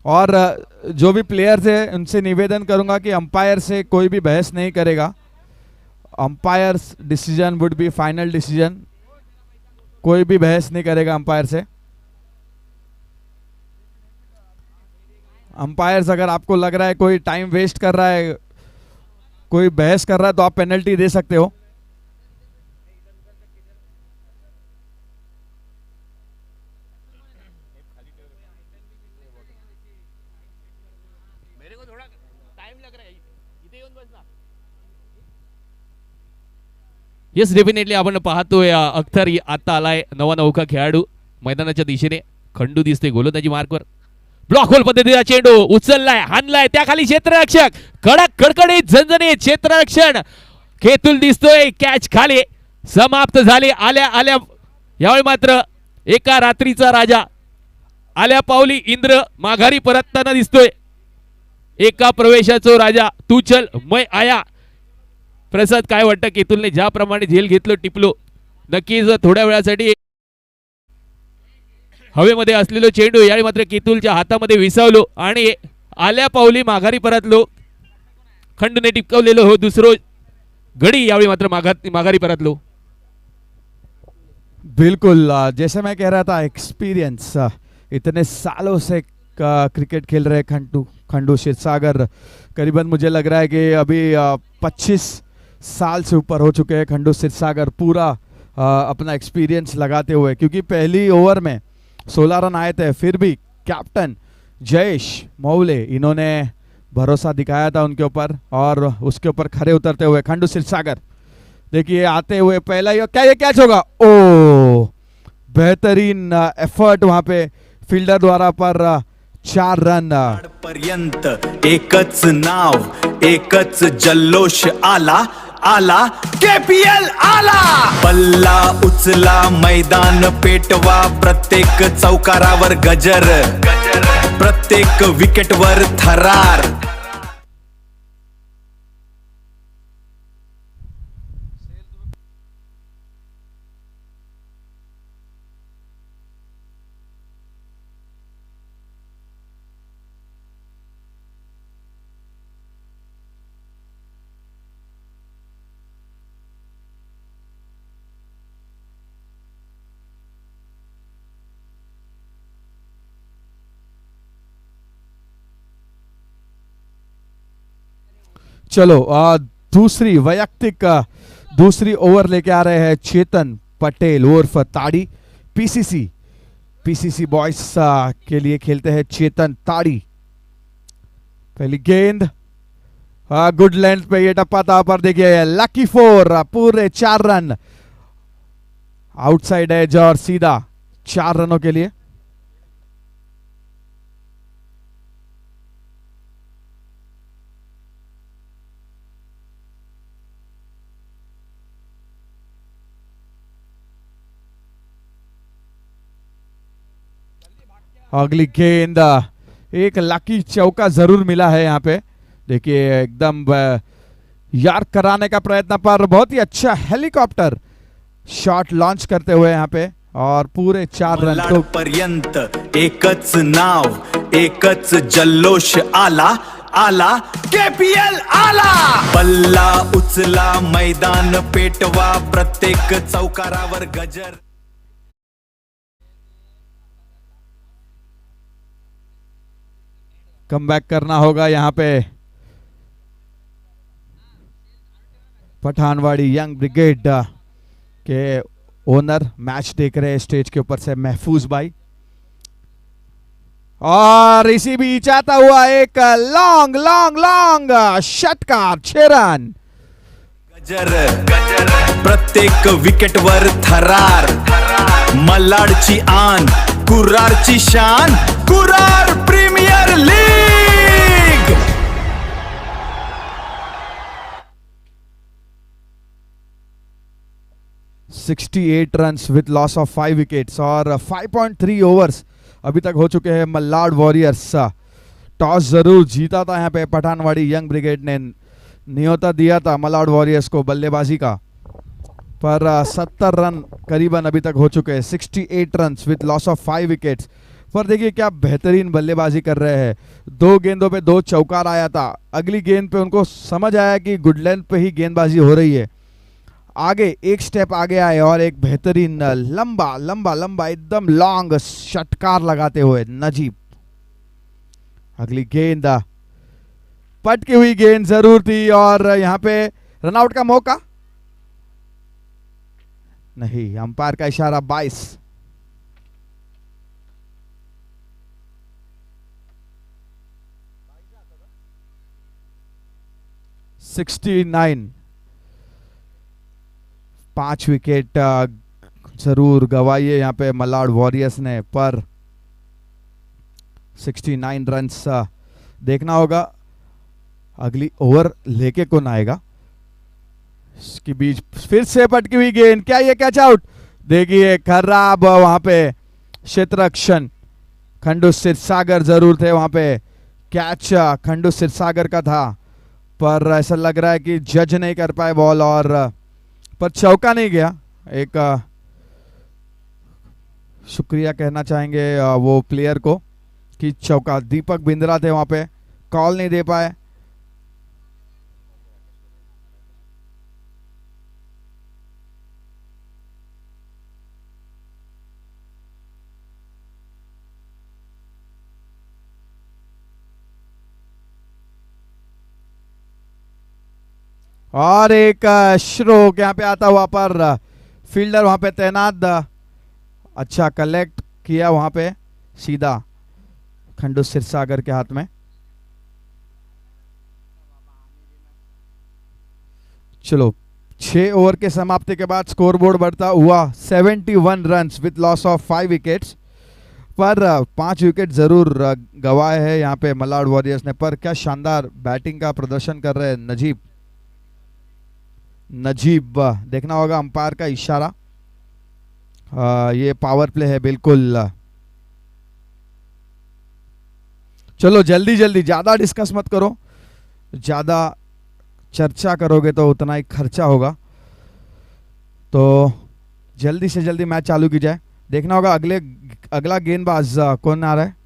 और जो भी प्लेयर्स है उनसे निवेदन करूंगा कि अंपायर से कोई भी बहस नहीं करेगा, umpires decision would be final decision, कोई भी बहस नहीं करेगा अंपायर से। अंपायर्स अगर आपको लग रहा है कोई टाइम वेस्ट कर रहा है, कोई बहस कर रहा है, तो आप पेनल्टी दे सकते हो। येस डेफिनेटली आपण पाहतोय अख्तर आता आलाय, नवा नौका खेळाडू मैदानाच्या दिशेने, खंडू दिसते गोलंदाजी मार्कवर, ब्लॉक होल पद्धतीचा चेंडू उचललाय, हाणलाय, त्या खाली क्षेत्ररक्षक, कडक कडकडीत झणझणीत क्षेत्ररक्षण, केतुल दिसतोय, कॅच खाली समाप्त झाली। आल्या आल्या यावेळी मात्र एका रात्रीचा राजा आल्या पावली इंद्र माघारी परतताना दिसतोय, एका प्रवेशाचो राजा तू चल मैं आया। प्रसाद काय वाटतं, केतुलने ज्याप्रमाणे झेल घेतलं टिपलो, नक्कीच थोड्या वेळासाठी हवेमध्ये असलेलो चेंडू यावेळी मात्र केतुलच्या हातामध्ये विसावलो आणि आल्या पावली माघारी परतलो, खंडूने टिपकवलेलो हो दुसरो गडी यावेळी मात्र माघारी परतलो। बिल्कुल जैसे मैं कह रहा था, एक्सपीरियंस, इतने सालों से क्रिकेट खेल रहे खंडू सिरसागर, करीबन मुझे लग रहा है कि अभी 25 साल से ऊपर हो चुके हैं खंडू सिरसागर, पूरा अपना एक्सपीरियंस लगाते हुए, क्योंकि पहली ओवर में 16 रन आए थे, फिर भी कैप्टन जयेश मौले इन्होंने भरोसा दिखाया था उनके ऊपर और उसके ऊपर खड़े उतरते हुए खंडू सिरसागर। देखिए आते हुए पहला क्या ये कैच होगा, ओ बेहतरीन एफर्ट वहां पे फील्डर द्वारा पर 4 रन। पर्यंत एकच नाव एकच जल्लोष आला आला केपीएल आला, बल्ला उचला मैदान पेटवा, प्रत्येक चौकारावर गजर, प्रत्येक विकेटवर थरार। चलो दूसरी वैयक्तिक दूसरी ओवर लेके आ रहे हैं चेतन पटेल उर्फ ताड़ी, पीसीसी बॉयज के लिए खेलते हैं चेतन ताड़ी। पहली गेंद गुड लेंथ पे ये टप्पा था, पर देखिए लकी 4, पूरे 4 रन, आउटसाइड एज और सीधा 4 रनों के लिए। अगली गेंद, एक लकी चौका जरूर मिला है यहाँ पे, देखिए एकदम यार्क कराने का प्रयत्न, पर बहुत ही अच्छा हेलीकॉप्टर शॉट लॉन्च करते हुए यहाँ पे, और पूरे 4 रन मलाड तो पर्यंत एकच नाव एकच जल्लोष आला आला केपीएल आला. बल्ला उचला मैदान पेटवा प्रत्येक चौकारावर गजर. कमबैक करना होगा यहाँ पे. पठानवाड़ी यंग ब्रिगेड के ओनर मैच देख रहे हैं स्टेज के ऊपर से महफूज भाई. और इसी बीच आता हुआ एक लॉन्ग लॉन्ग लॉन्ग षटकार 6 रन. गजर प्रत्येक विकेटवर थरार. मलाडची आन कुरारची शान Kurar premier league. 68 runs with loss of 5 wickets और 5.3 ओवर्स अभी तक हो चुके हैं. मलाड वॉरियर्स टॉस जरूर जीता था यहाँ पे पठानवाड़ी यंग ब्रिगेड ने न्योता दिया था मलाड वॉरियर्स को बल्लेबाजी का, पर 70 रन करीबन अभी तक हो चुके हैं. 68 runs with loss of 5 wickets. पर देखिए क्या बेहतरीन बल्लेबाजी कर रहे हैं. 2 गेंदों पे 2 चौकार आया था. अगली गेंद पे उनको समझ आया कि गुड लेंथ पे ही गेंदबाजी हो रही है. आगे एक स्टेप आगे आए और एक बेहतरीन लंबा लंबा लंबा एकदम लॉन्ग षटकार लगाते हुए नजीब. अगली गेंद पटकी हुई गेंद जरूर थी और यहाँ पे रनआउट का मौका नहीं. अंपायर का इशारा 22. (69) 5 विकेट जरूर गवाई है यहाँ पे मलाड वॉरियर्स ने, पर 69 रन्स. देखना होगा अगली ओवर लेके कौन आएगा. इसके बीच फिर से पटकी हुई गेंद. क्या ये कैच आउट? देखिए खराब वहां पे क्षेत्ररक्षण. खंडू सिरसागर जरूर थे वहां पे. कैच खंडू सिरसागर का था, पर ऐसा लग रहा है कि जज नहीं कर पाए बॉल, और पर चौका नहीं गया. एक शुक्रिया कहना चाहेंगे वो प्लेयर को कि चौका. दीपक बिंद्रा थे वहां पे, कॉल नहीं दे पाए. और एक श्रोक यहाँ पे आता हुआ, पर फील्डर वहां पे तैनात. अच्छा कलेक्ट किया वहां पे सीधा खंडू सिरसागर के हाथ में. चलो 6 ओवर के समाप्ति के बाद स्कोरबोर्ड बढ़ता हुआ 71 runs with loss of 5 wickets. Per 5 wicket जरूर गवाए हैं यहाँ पे मलाड वॉरियर्स ने. पर क्या शानदार बैटिंग का प्रदर्शन कर रहे हैं नजीब. देखना होगा अंपायर का इशारा. ये पावर प्ले है बिल्कुल. चलो जल्दी जल्दी, ज्यादा डिस्कस मत करो. ज्यादा चर्चा करोगे तो उतना ही खर्चा होगा. तो जल्दी से जल्दी मैच चालू की जाए. देखना होगा अगला गेंदबाज कौन आ रहा है.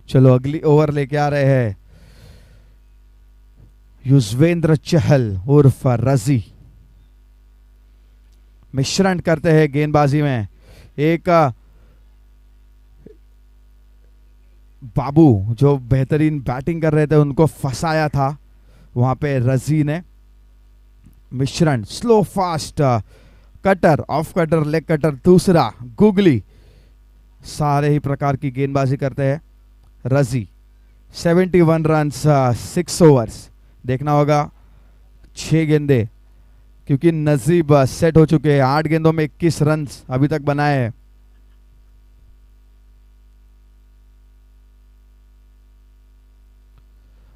चलो अगली ओवर लेके आ रहे हैं युजवेंद्र चहल उर्फ रजी. मिश्रण करते हैं गेंदबाजी में. एक बाबू जो बेहतरीन बैटिंग कर रहे थे उनको फंसाया था वहां पे रजी ने. मिश्रण slow fast cutter, off cutter, leg cutter, दूसरा गुगली, सारे ही प्रकार की गेंदबाजी करते हैं रजी. 71 रन्स 6 ओवर्स. देखना होगा 6 गेंदे, क्योंकि नजीब सेट हो चुके हैं. 8 गेंदों में 21 रन्स अभी तक बनाए हैं.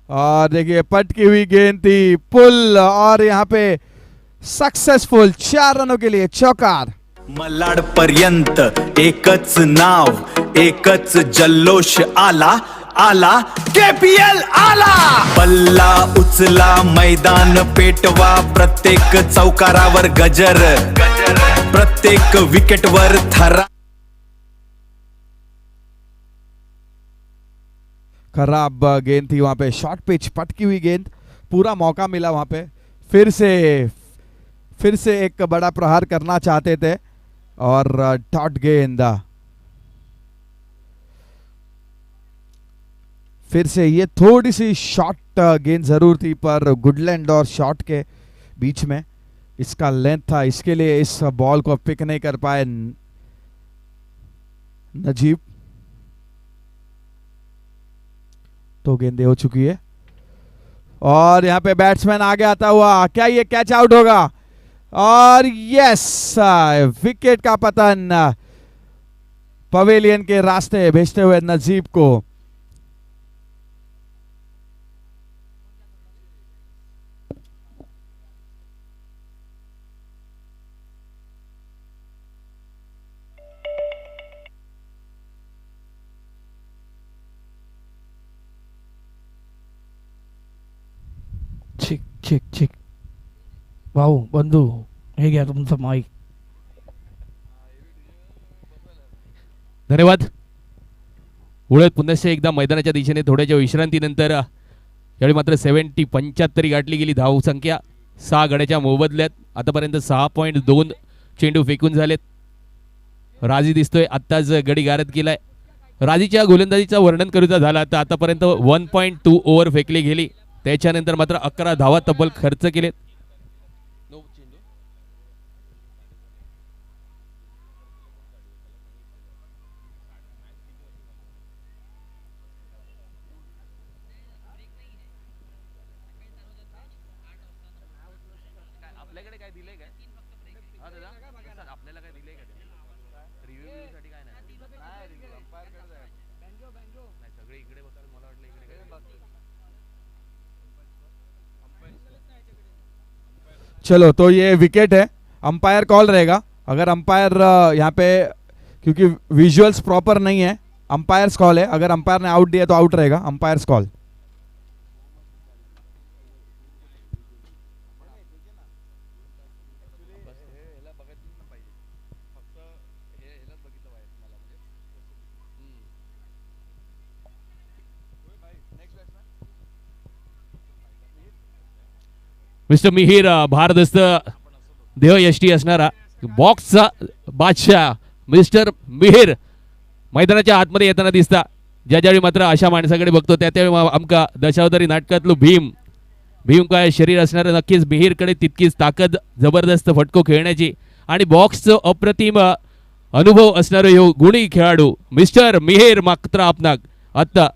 और देखिए पटकी हुई गेंद थी, पुल, और यहाँ पे सक्सेसफुल 4 रनों के लिए चौकार. मलाड पर्यंत एकच नाव एकच जल्लोष आला आला केपीएल आला. बल्ला उचला मैदान पेटवा प्रत्येक चौकारावर गजर प्रत्येक विकेटवर थरा. खराब गेंद थी वहां पे, शॉर्ट पिच, पटकी हुई गेंद. पूरा मौका मिला वहां पे, फिर से एक बड़ा प्रहार करना चाहते थे और डॉट गेंद. फिर से ये थोड़ी सी शॉर्ट गेंद जरूर थी, पर गुडलैंड और शॉर्ट के बीच में इसका लेंथ था, इसके लिए इस बॉल को पिक नहीं कर पाए नजीब. तो गेंदें हो चुकी है और यहाँ पे बैट्समैन आगे आता हुआ, क्या ये कैच आउट होगा? और यस, विकेट का पतन पवेलियन के रास्ते भेजते हुए नजीब को. छिक छिक छिक. भाऊ बंधू, हे घ्या तुमचं माईक. धन्यवाद. उळत पुन्हा एकदा मैदानाच्या दिशेने थोड्याच्या विश्रांतीनंतर यावेळी मात्र 75 गाठली गेली धाव संख्या. 6 गड्याच्या मोबदल्यात आतापर्यंत 6.2 चेंडू फेकून झालेत. राजी दिसतोय, आत्ताच गडी गारद केलाय. राजीच्या गोलंदाजीचं वर्णन करूचा झाला तर आतापर्यंत 1.2 ओव्हर फेकली गेली. त्याच्यानंतर मात्र 11 धावा तब्बल खर्च केलेत. आपल्याकडे काय दिले काय आपल्याला काय दिले का रिव्ह्यू साठी काय नाही सगळे इकडे बघतात. मला वाटलं इकडे चलो, तो ये विकेट है, अंपायर कॉल रहेगा. अगर अंपायर यहाँ पे, क्योंकि विजुअल्स प्रॉपर नहीं है, अंपायर्स कॉल है. अगर अंपायर ने आउट दिया तो आउट रहेगा, अंपायर्स कॉल. मिस्टर मिहीर भारदस्त देहयष्टी असणारा बॉक्सचा बादशाह मिस्टर मिहीर मैदानाच्या आतमध्ये येताना दिसता. ज्यावेळी मात्र अशा माणसाकडे बघतो त्यावेळी आमका दशावतारी नाटकातलं भीम काय शरीर असणारं. नक्कीच मिहीरकडे तितकीच ताकद, जबरदस्त फटको खेळण्याची आणि बॉक्सचं अप्रतिम अनुभव असणारं ह्यो गुणी खेळाडू मिस्टर मिहीर मात्र आपणाक आत्ता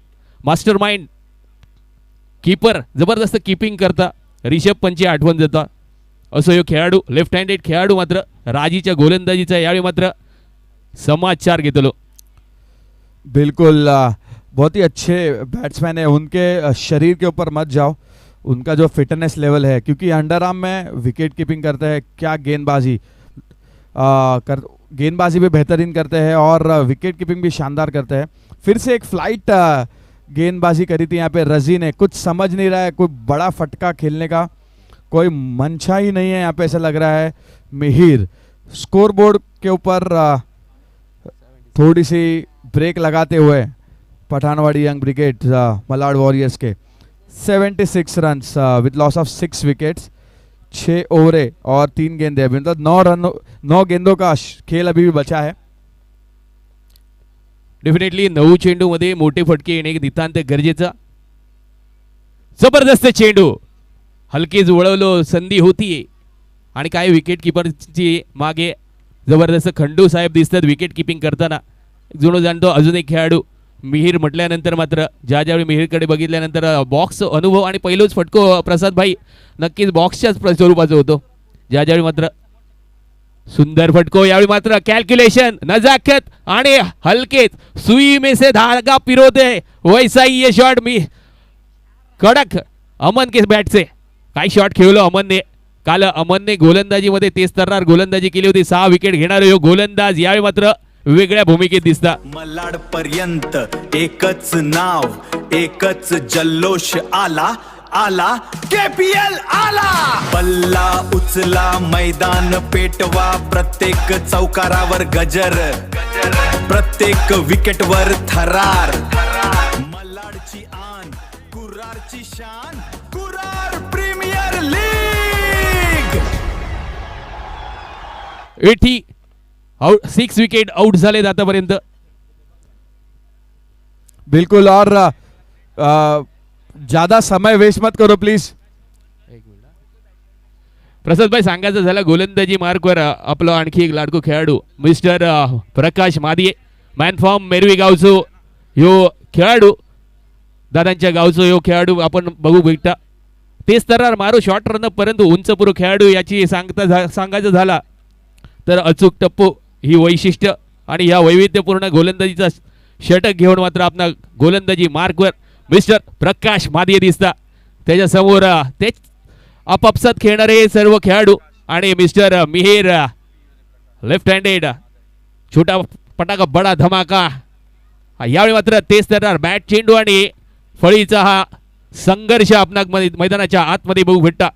मास्टर माइंड कीपर, जबरदस्त कीपिंग करता. रिषभ पंतची आठवण देता असो ह्यो खेळाडू, लेफ्ट हँडेड खेळाडू मात्र राजीच्या गोलंदाजीचा यावेळी मात्र समाचार घेतलो. बिल्कुल, बहुत ही अच्छे बैट्समैन है. उनके शरीर के ऊपर मत जाओ, उनका जो फिटनेस लेवल है, क्योंकि अंडर आर्म में विकेट कीपिंग करते हैं. क्या गेंदबाजी भी बेहतरीन करते हैं और विकेट कीपिंग भी शानदार करते हैं. फिर से एक फ्लाइट गेंदबाजी करी थी यहाँ पे रजी ने. कुछ समझ नहीं रहा है, कोई बड़ा फटका खेलने का कोई मंशा ही नहीं है यहाँ पे, ऐसा लग रहा है. मिहीर स्कोरबोर्ड के ऊपर थोड़ी सी ब्रेक लगाते हुए Pathanwadi young brigade Malad warriors के 76 runs with loss of 6 wickets, 6 ओवरें और 3 गेंदे. अभी मतलब 9 गेंदों का खेल अभी भी बचा है. डेफिनेटली 9 चेंडू मध्ये मोठे फटके येणे नितांत गरजेचा. जबरदस्त चेंडू, हलकेच वळवलो, संधी होती आणि काय विकेट किपरची मागे जबरदस्त खंडू साहेब दिसतात विकेट किपिंग करताना. जुनो जाणतो अजून एक खेळाडू मिहीर म्हटल्यानंतर मात्र ज्यावेळी मिहीरकडे बघितल्यानंतर बॉक्स अनुभव आणि पहिलोच फटको प्रसाद भाई नक्कीच बॉक्सच्याच स्वरूपाचा होतो. ज्यावेळी मात्र सुंदर फटको, यावेळी मात्र कॅल्क्युलेशन, नजाकत आणि हलकेच सुई में से धागा पिरोते वैसा ही ये शॉट. मी कडक अमन के बॅट से काय शॉट खेळलो अमनने. काल अमनने गोलंदाजीमध्ये तेज तर्रार गोलंदाजी केली होती. 6 विकेट घेणारे गोलंदाज यावेळी मात्र वेगळ्या भूमिकेत दिसता. मलाड पर्यंत एकच नाव एकच जल्लोष आला आला KPL आला. बल्ला उचला मैदान पेटवा प्रत्येक चौकारावर गजर प्रत्येक विकेटवर थरार. मलाडची आन कुरारची शान Kurar premier league. 80 out 6 wicket out झालेत आतापर्यंत. बिल्कुल. और ज्यादा समय वेस्ट मत करो प्लीज. प्रसाद भाई सांगायचं झालं गोलंदाजी मार्कवर आपलं आणखी एक लाडको खेळाडू मिस्टर प्रकाश मादिये, मॅन फ्रॉम मेरवी गावचो ह्यो खेळाडू, दादांच्या गावचो ह्यो खेळाडू आपण बघू भेटता. तेच तर मारू शॉर्ट रन परंतु उंचपुरो खेळाडू याची सांगायचं झाला तर अचूक टप्पू ही वैशिष्ट्य आणि या वैविध्यपूर्ण गोलंदाजीचा षटक घेऊन मात्र आपला गोलंदाजी मार्कवर मिस्टर प्रकाश मादिये दिसता. त्याच्यासमोर तेच आपापसात खेळणारे सर्व खेळाडू आणि मिस्टर मिहीर लेफ्ट हँडेड छोटा पटाका बडा धमाका. यावेळी मात्र तेच तर बॅट चेंडू आणि फळीचा हा संघर्ष आपणा मैदानाच्या आतमध्ये बघू भेटता.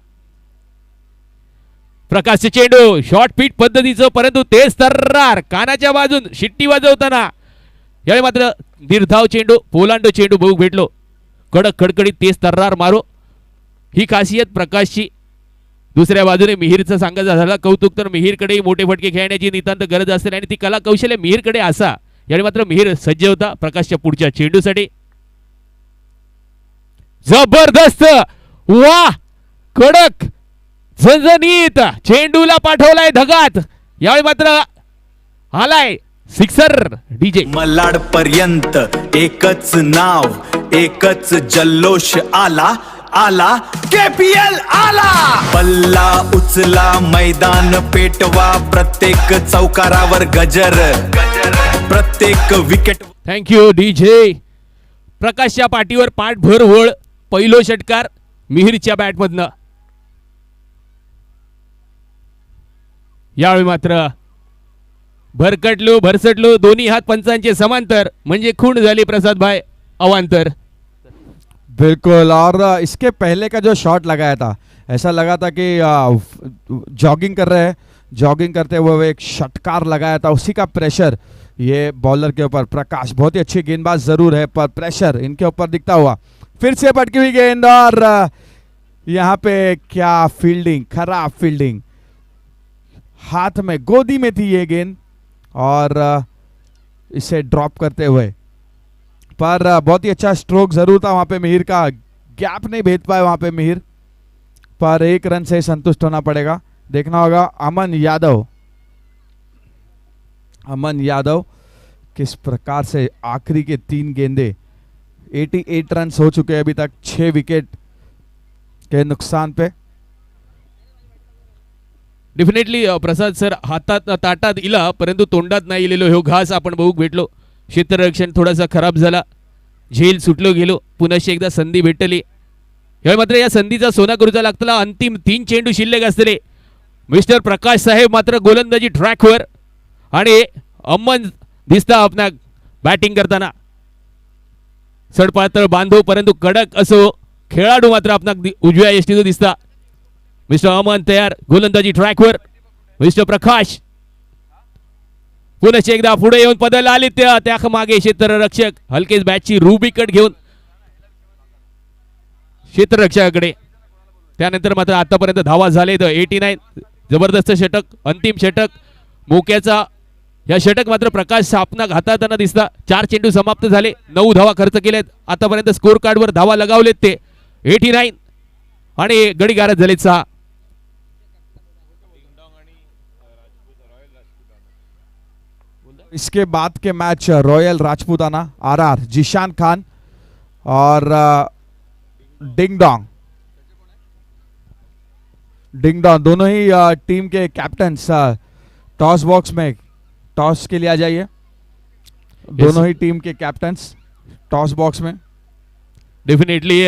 प्रकाशचे चेंडू शॉर्ट पीट पद्धतीचं परंतु तेच तर्रार कानाच्या बाजून शिट्टी वाजवताना यावेळी मात्र दीर्घाव चेंडू पोलांडो चेंडू बघू भेटलो. कडक कडकडीत तेज तर्रार मारो ही खासियत प्रकाशची. दुसऱ्या बाजूने मिहीरचं सांगायचं झालं कौतुक तर मिहीरकडेही मोठे फटके खेळण्याची नितांत गरज असेल आणि ती कला कौशल्य मिहीरकडे असा. यावेळी मात्र मिहीर सज्ज होता प्रकाशच्या पुढच्या चेंडूसाठी. जबरदस्त वा कडक झणझणीत चेंडूला पाठवलाय धगात. यावेळी मात्र आलाय सिक्सर डीजे. मलाड पर्यंत एकच नाव एकच जल्लोष आला आला KPL आला. बल्ला उचला मैदान पेटवा प्रत्येक चौकारावर गजर प्रत्येक विकेट. Thank you DJ. प्रकाशच्या पाठीवर पाठ भर वळ पहिलो षटकार मिहीरच्या बॅटमधनं. यावेळी मात्र भरसटलो दोन्ही हात पंचांचे समांतर म्हणजे खूण झाली प्रसाद भाई अवांतर. बिल्कुल. और इसके पहले का जो शॉट लगाया था ऐसा लगा था कि जॉगिंग कर रहे हैं, जॉगिंग करते हुए एक षटकार लगाया था उसी का प्रेशर ये बॉलर के ऊपर. प्रकाश बहुत ही अच्छी गेंदबाज जरूर है पर प्रेशर इनके ऊपर दिखता हुआ. फिर से पटकी हुई गेंद और यहाँ पे क्या फील्डिंग, खराब फील्डिंग. हाथ में गोदी में थी ये गेंद और इसे ड्रॉप करते हुए पर बहुत ही अच्छा स्ट्रोक जरूर था वहां पे मिहीर का. गैप नहीं भेद पाए वहां पे मिहीर पर 1 रन से संतुष्ट होना पड़ेगा. देखना होगा अमन यादव किस प्रकार से आखिरी के 3 गेंदे 88 रन हो चुके हैं अभी तक 6 विकेट के नुकसान पे. डेफिनेटली प्रसाद सर हातात ताटात इला परंतु तोंडात नाही इलेलो ह्यो घास आपण बघू भेटलो. क्षेत्ररक्षण थोडासा खराब झाला, झेल सुटलो गेलो, पुन्हा एकदा संधी भेटली. यावेळी मात्र या संधीचा सोना करूचा लागतला. अंतिम 3 चेंडू शिल्लक असलेले मिस्टर प्रकाश साहेब मात्र गोलंदाजी ट्रॅकवर आणि अमन दिसता आपणा बॅटिंग करताना. सडपातळ बांधव परंतु कडक असो खेळाडू मात्र आपणा उजव्या यष्टीचा दिसता. मिस्टर अमन तयार गोलंदाजी ट्रॅकवर. मिस्टर प्रकाश पुन्हा एकदा पुढे येऊन पदाला आले त्या मागे क्षेत्ररक्षक हलकेच बॅटची रुबी कट घेऊन क्षेत्ररक्षकाकडे. त्यानंतर मात्र आतापर्यंत धावा झाले 89. जबरदस्त षटक, अंतिम षटक मोक्याचा. या षटक मात्र प्रकाश सापना हाताळताना दिसता. 4 चेंडू समाप्त झाले, 9 धावा खर्च केलेत. आतापर्यंत स्कोर कार्डवर धावा लगावलेत ते 89 आणि गडी गारद झालेत 6. इसके बाद के match royal Rajputana RR Zeeshan Khan और डिंग डोंग दोनों ही टीम के कैप्टन्स टॉस बॉक्स में टॉस के लिए आ जाइए. दोनों ही टीम के कैप्टन्स टॉस बॉक्स में. डेफिनेटली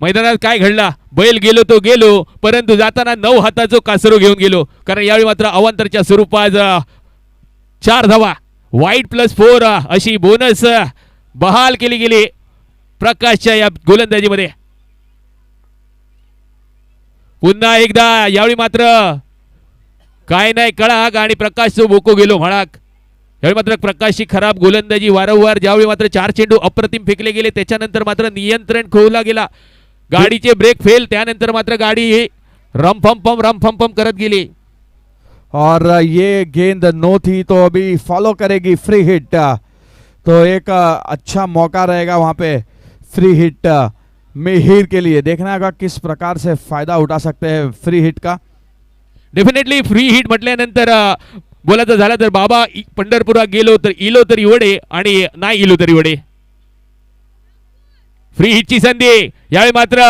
मैदानात काय घडला, बैल गेलो तो गेलो परंतु जाताना 9 हाताचो कासरो घेऊन गेलो. कारण यावेळी मात्र अवांतरच्या स्वरूपात 4 धावा वाईट +4 अशी बोनस बहाल केली गेली प्रकाशच्या या गोलंदाजीमध्ये. पुन्हा एकदा यावेळी मात्र काय नाही कळाक आणि प्रकाशचं बोको गेलो म्हणाक. यावेळी मात्र प्रकाशची खराब गोलंदाजी वारंवार. ज्यावेळी मात्र 4 चेंडू अप्रतिम फेकले गेले त्याच्यानंतर मात्र नियंत्रण खोवला गेला. गाडीचे ब्रेक फेल. त्यानंतर मात्र गाडी ही रमफम करत गेली. और ये गेंद नो थी तो अभी फॉलो करेगी फ्री हिट. तो एक अच्छा मौका रहेगा वहां पे फ्री हिट मिहिर के लिए. देखना होगा किस प्रकार से फायदा उठा सकते हैं फ्री हिट का. डेफिनेटली फ्री हिट म्हटल्यानंतर बोलायचं झालं तर बाबा पंढरपुरात गेलो तर इलो तरी वडे आणि नाही इलो तरी वडे. फ्री हिटची संधी. यावेळी मात्र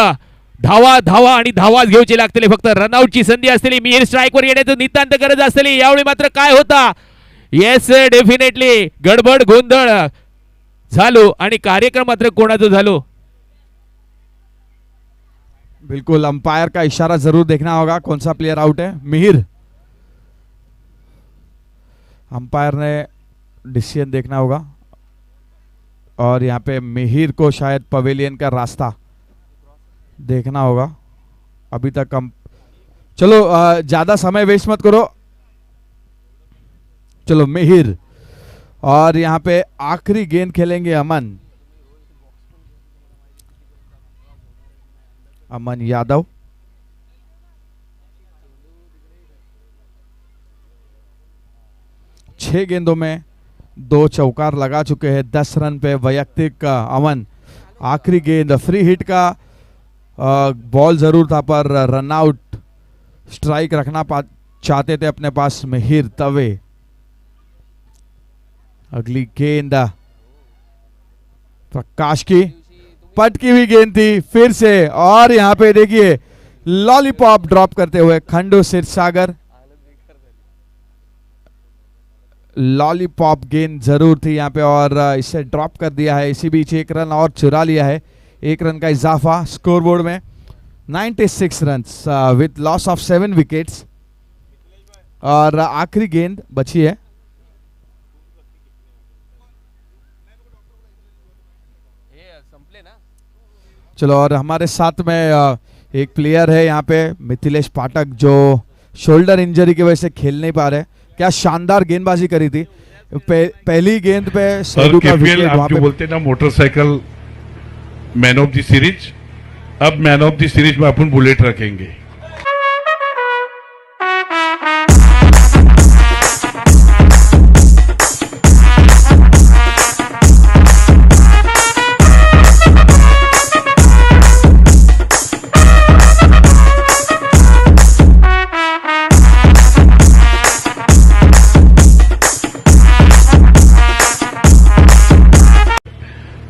धावा आणि धावाच घेऊची लागतली. फक्त रनआउटची संधी असलेली. मिहिर स्ट्राईकवर येण्याचं नितांत गरज असलेली. यावेळी मात्र काय होता. येस डेफिनेटली गडबड गोंधळ झालो आणि कार्यक्रम मात्र कोणाचं झालो. बिल्कुल अंपायर का इशारा जरूर देखना होगा कौन सा प्लेयर आउट है. मिहिर. अंपायर ने डिसीजन देखना होगा और यहाँ पे मिहिर को शायद पवेलियन का रास्ता देखना होगा. अभी तक हम चलो ज्यादा समय वेस्ट मत करो. चलो मिहिर और यहाँ पे आखिरी गेंद खेलेंगे अमन यादव. छह गेंदों में 2 चौकार लगा चुके हैं. 10 रन पे वैयक्तिक अमन. आखिरी गेंद फ्री हिट का बॉल जरूर था पर रन आउट स्ट्राइक रखना चाहते थे अपने पास मिहिर तवे. अगली गेंद प्रकाश की पटकी हुई गेंद थी फिर से. और यहां पे देखिए लॉलीपॉप ड्रॉप करते हुए खंडू सिरसागर. लॉलीपॉप गेंद जरूर थी यहाँ पे और इसे ड्रॉप कर दिया है. इसी बीच 1 रन और चुरा लिया है. 1 रन का इजाफा स्कोरबोर्ड में. 96 runs with loss of 7 wickets. और आखिरी गेंद बची है. चलो और हमारे साथ में एक प्लेयर है यहाँ पे मिथिलेश पाठक जो शोल्डर इंजरी की वजह से खेल नहीं पा रहे. क्या शानदार गेंदबाजी करी थी. पहली गेंद पे सर केपीएल आप जो बोलते हैं ना motorcycle man of the series. अब मैन ऑफ द सीरीज में अपन बुलेट रखेंगे.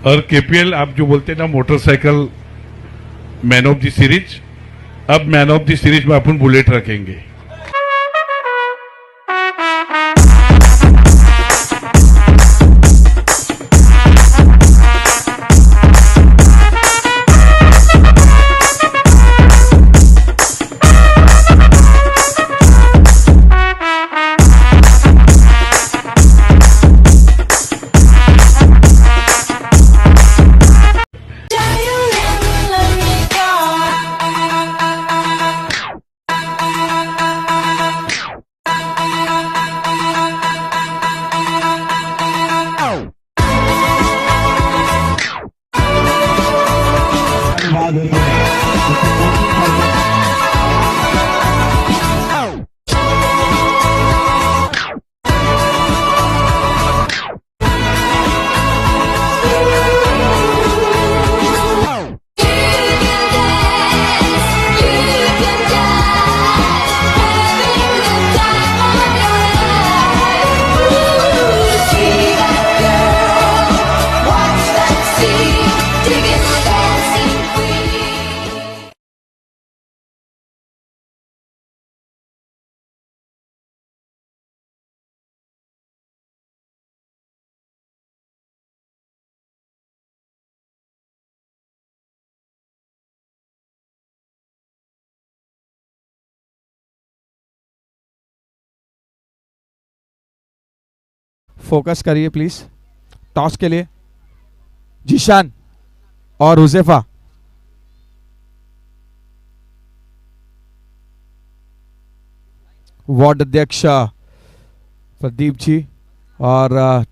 और केपीएल आप जो बोलते हैं ना motorcycle man of the series. अब मैन ऑफ द सीरीज में अपन बुलेट रखेंगे. फोकस करिए प्लीज। टॉस के लिए जीशान और हुजैफा। वार्ड अध्यक्ष प्रदीप जी और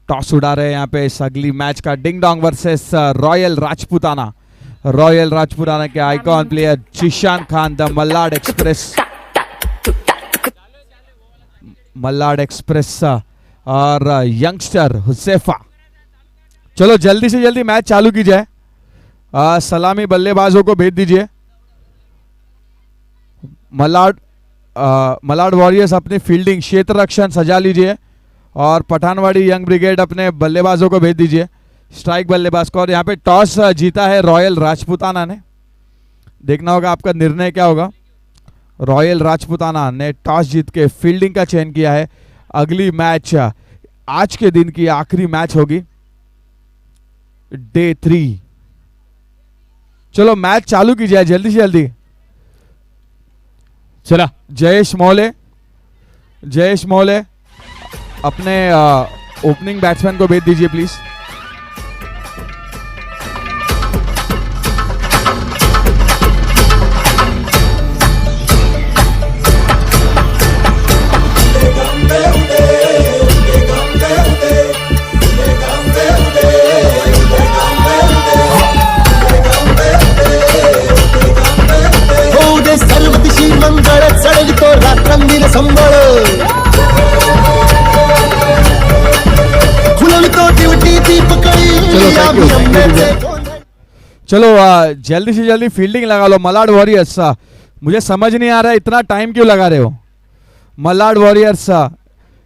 टॉस उड़ा रहे हैं यहाँ पे इस अगली मैच का। Ding dong versus royal Rajputana. Royal Rajputana के icon player Zeeshan Khan, the Malad express. Malad express और यंगस्टर हुसैफा। चलो जल्दी से जल्दी मैच चालू की जाए। सलामी बल्लेबाजों को भेज दीजिए। मलाड वॉरियर्स अपनी फील्डिंग क्षेत्र रक्षण सजा लीजिए और पठानवाड़ी यंग ब्रिगेड अपने बल्लेबाजों को भेज दीजिए। स्ट्राइक बल्लेबाज को। और यहाँ पे टॉस जीता है रॉयल राजपूताना ने। देखना होगा आपका निर्णय क्या होगा। रॉयल राजपूताना ने टॉस जीत के फील्डिंग का चयन किया है। अगली मैच आज के दिन की आखिरी मैच होगी, डे 3। चलो मैच चालू की जाए जल्दी से जल्दी। चला जयेश मौले अपने ओपनिंग बैट्समैन को भेज दीजिए प्लीज। सर्वदिशी मंगळ चढवितो रात्रंदिन संबळ खुलवितो ड्युटी दीपकळी। चलो जल्दी से जल्दी फील्डिंग लगा लो मलाड वॉरियर्स। मुझे समझ नहीं आ रहा है इतना टाइम क्यों लगा रहे हो मलाड वॉरियर्स।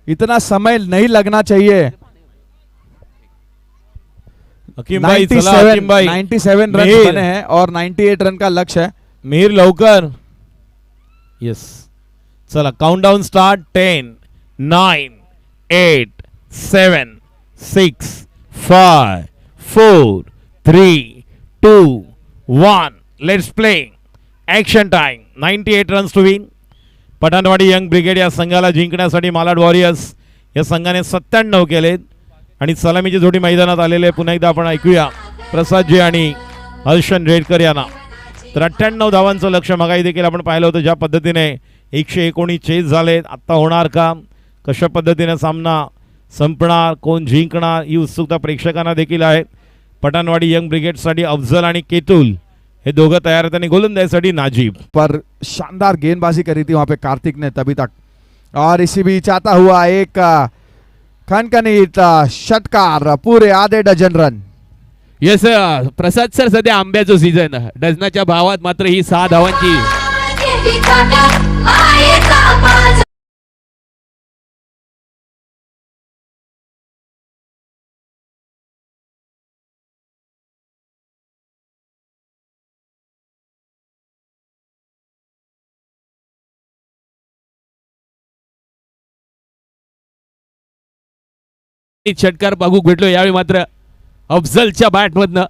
इतना समय नहीं लगना चाहिए। हकीम भाई, चला हकीम भाई। 97 रन मिहिर। बने हैं और 98 रन का लक्ष्य है। मिहिर लवकर। यस, चला countdown start. 10 9 8 7 6 5 4 3 2 1 let's play. Action time. 98 runs to win. Pathanwadi young brigade या संघाला जिंकण्यासाठी मालाड वॉरियर्स या संघाने 97 केलेत आणि सलामीची जोडी मैदानात आलेले पुन्हा एकदा आपण ऐकूया प्रसादजी आणि हर्षन रेडकर यांना। तर 98 धावांचं लक्ष मगाई देखील आपण पाहिलं होतं। ज्या पद्धतीने 119 चेस झालेत, आत्ता होणार का, कशा पद्धतीने सामना संपणार, कोण जिंकणार ही उत्सुकता प्रेक्षकांना देखील आहे। पठाणवाडी यंग ब्रिगेडसाठी अफजल आणि केतुल हे दोघं तयार आहेत आणि गोलंदाजीसाठी नाजीब। पर शानदार गेंदबाजी करी थी वहां पे कार्तिक ने तभी तक। और इसी बीच आता हुआ एक खनखनीत षटकार, पूरे आधे डजन रन। येस प्रसाद सर, सध्या आंब्याचं सीझन, डझनाच्या भावात मात्र ही 6 धावांची षटकार बघू भेटलो। यावेळी मात्र अफजलच्या बॅटमधनं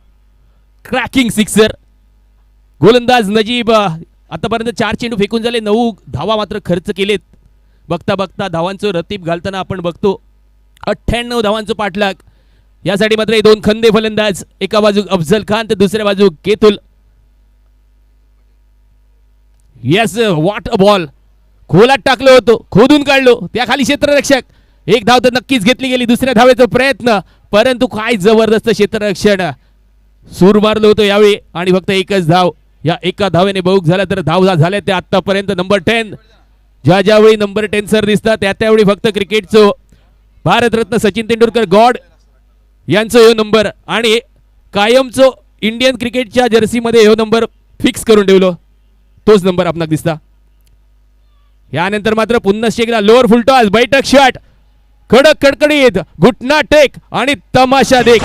क्रॅकिंग सिक्सर। गोलंदाज नजीब आतापर्यंत 4 चेंडू फेकून झाले, 9 धावा मात्र खर्च केलेत। बघता बघता धावांचं रतीब घालताना आपण बघतो 98 धावांचं पाठलाग। यासाठी मात्र 2 खंदे फलंदाज, एका बाजू अफजल खान तर दुसऱ्या बाजू Ketul. Yes, what a ball. खोलात टाकलो होतो, खोदून काढलो, त्या खाली क्षेत्ररक्षक। एक धाव तर नक्कीच घेतली गेली, दुसऱ्या धावेचा प्रयत्न, परंतु काय जबरदस्त क्षेत्ररक्षण। सूर मारलो होतो यावेळी आणि फक्त एकच धाव। या एका धावेने बहुक झाला तर धाव झाल्या ते आतापर्यंत नंबर 10। ज्या ज्यावेळी नंबर 10 सर दिसतात त्या त्यावेळी फक्त क्रिकेटचं भारतरत्न सचिन तेंडुलकर गॉड यांचं ह्यो नंबर आणि कायमचं इंडियन क्रिकेटच्या जर्सीमध्ये ह्यो नंबर फिक्स करून ठेवलो, तोच नंबर आपणाक दिसता। यानंतर मात्र पुन्हा एकदा लोअर फुलटॉस, बैठक शॉट, कडक कडकडीत, घुटना टेक आणि तमाशा देख।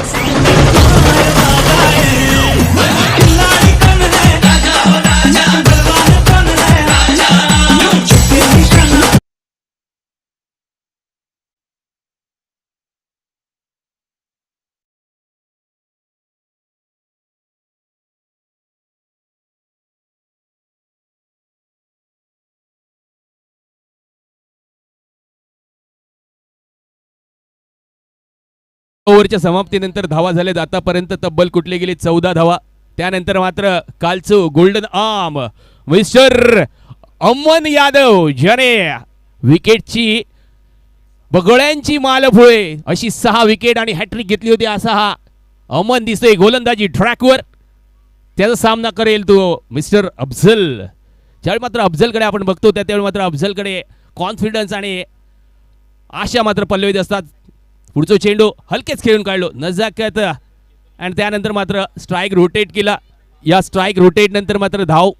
ओव्हरच्या समाप्तीनंतर धावा झालेत आतापर्यंत तब्बल कुठले गेले 14 धावा. त्यानंतर मात्र कालचं golden arm mister Aman Yadav ज्याने विकेटची बगळ्यांची मालफुळे अशी 6 विकेट आणि हॅट्रिक घेतली होती असा हा अमन दिसतोय गोलंदाजी ट्रॅकवर. त्याचा सामना करेल तो मिस्टर अफजल. ज्यावेळी मात्र अफजलकडे आपण बघतो त्यावेळी मात्र अफजलकडे कॉन्फिडन्स आणि आशा मात्र पल्लवीत असतात. पुढचा चेंडू हलकेच खेळून काढलो नजाकत आणि त्यानंतर मात्र स्ट्राईक रोटेट केला. या स्ट्राईक रोटेट नंतर मात्र धाव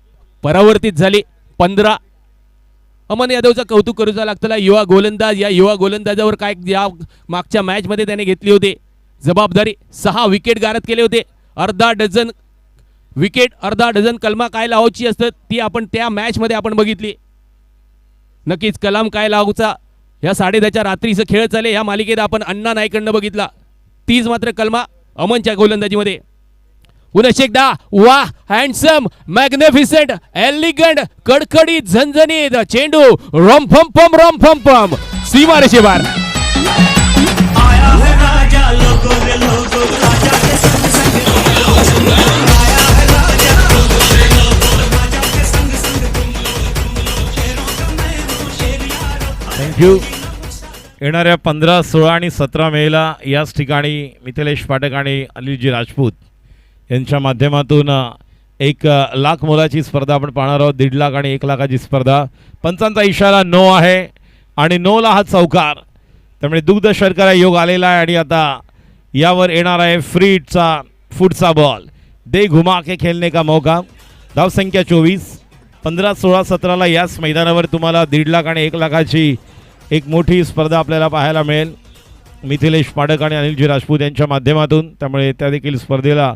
परावर्तित झाली 15. अमन यादवचं कौतुक करूचा लागतं युवा गोलंदाज. या युवा गोलंदाजावर काय या मागच्या मॅचमध्ये त्याने घेतली होती जबाबदारी. 6 विकेट गारद केले होते. अर्धा डझन विकेट अर्धा डझन कलमा काय लावायची असतात ती आपण त्या मॅचमध्ये आपण बघितली. नक्कीच कलाम काय लावचा या 10:30च्या रात्रीचं खेळ चाले या मालिकेत आपण अण्णा नाईकडनं बघितला. तीच मात्र कलमा अमनच्या गोलंदाजीमध्ये. पुन्हा एकदा वा हँडसम मॅग्निफिसेंट एलिगंट कडकडीत झणझणीत चेंडू रमफम रमफम सीमारेषे बार. आया है राजा लोगो रे लोगो राजा के संग संग आया है राजा लोगो रे लोगो राजा के संग संग तुम शेरों का मैं हूं शेर यारो. थँक्यू. येणाऱ्या 15, 16 आणि 17 मेला याच ठिकाणी मिथिलेश पाठक आणि अनिलजी राजपूत यांच्या माध्यमातून 1 लाख मोलाची स्पर्धा आपण पाहणार आहोत. 1.5 लाख आणि 1 लाखाची स्पर्धा. पंचांचा इशारा नो आहे आणि नोला हा चौकार. त्यामुळे दुग्ध शर्करा योग आलेला आहे आणि आता यावर येणार आहे फ्रीटचा फुटचा बॉल. दे घुमा के खेळणे का मौका. धावसंख्या 24. 15, 16, 17ला याच मैदानावर तुम्हाला 1.5 लाख आणि 1 लाखाची एक मोठी स्पर्धा आपल्याला पाहायला मिळेल मिथिलेश पाठक आणि अनिलजी राजपूत यांच्या माध्यमातून. त्यामुळे त्या देखील स्पर्धेला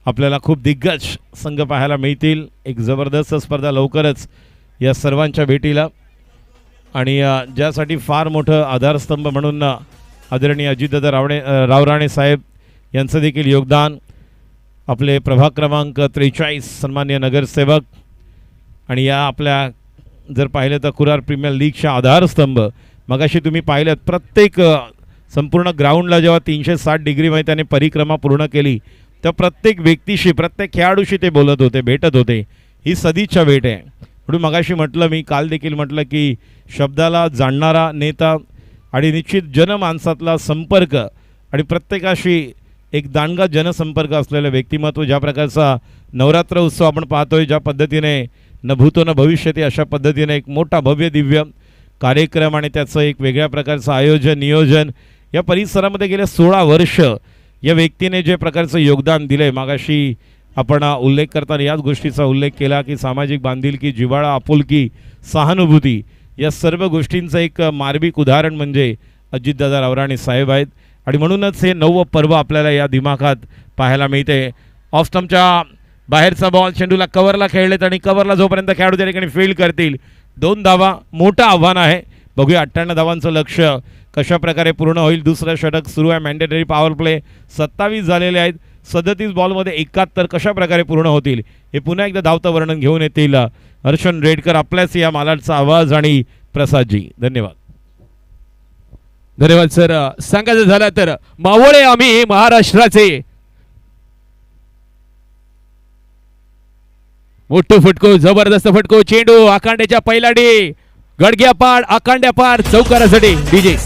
आपल्याला खूप दिग्गज संघ पाहायला मिळतील. एक जबरदस्त स्पर्धा लवकरच या सर्वांच्या भेटीला. आणि ज्यासाठी फार मोठं आधारस्तंभ म्हणून आदरणीय अजितदादा रावराणे साहेब यांचं देखील योगदान. आपले प्रभाग क्रमांक 43 सन्मान्य नगरसेवक आणि या आपल्या जर पाहिलं तर कुरार प्रीमियर लीगच्या आधारस्तंभ. मगाशी तुम्ही पाहिलं प्रत्येक संपूर्ण ग्राउंडला जेव्हा 360 डिग्रीमध्ये त्याने परिक्रमा पूर्ण केली तर प्रत्येक व्यक्तीशी प्रत्येक खेळाडूशी ते बोलत होते भेटत होते. ही सदिच्छा भेट आहे. म्हणून मगाशी म्हटलं मी काल देखील म्हटलं की शब्दाला जाणणारा नेता आणि निश्चित जनमानसातला संपर्क आणि प्रत्येकाशी एक दांडगा जनसंपर्क असलेलं व्यक्तिमत्व. ज्या प्रकारचा नवरात्र उत्सव आपण पाहतोय ज्या पद्धतीने न भूतो न भविष्यती अशा पद्धतीने एक मोठा भव्य दिव्य कार्यक्रम आणि त्याचं एक वेगळ्या प्रकारचं आयोजन नियोजन या परिसरामध्ये गेल्या 16 वर्ष या व्यक्तीने जे प्रकारचं योगदान दिलं आहे. मागाशी आपण उल्लेख करताना याच गोष्टीचा उल्लेख केला की सामाजिक बांधिलकी जिव्हाळा आपुलकी सहानुभूती या सर्व गोष्टींचं एक मार्मिक उदाहरण म्हणजे अजितदादा रावराणे साहेब आहेत. आणि म्हणूनच हे 9वं पर्व आपल्याला या दिमाखात पाहायला मिळते. ऑफ स्टंपच्या बाहेरचा बॉल चेंडूला कव्हरला खेळलेत आणि कव्हरला जोपर्यंत खेळाडू त्या ठिकाणी फील्ड करतील 2 धावा मोठं आव्हान आहे. बघूया 58 धावांचं लक्ष कशा प्रकारे पूर्ण होईल. दुसरं षटक सुरू आहे. मॅन्डेटरी पॉवर प्ले 27 झालेले आहेत. 37 बॉलमध्ये 71 कशा प्रकारे पूर्ण होतील हे पुन्हा एकदा धावतं वर्णन घेऊन येतील हर्षन रेडकर आपल्याच या मालाडचा आवाज आणि प्रसादजी. धन्यवाद. धन्यवाद सर. सांगायचं झालं तर मावळे आम्ही महाराष्ट्राचे. मोठं फटको जबरदस्त फटको चेंडू आकांड्याच्या पैलाडी गडग्या पाड आकांड्या पाड चौकारासाठी डीजे.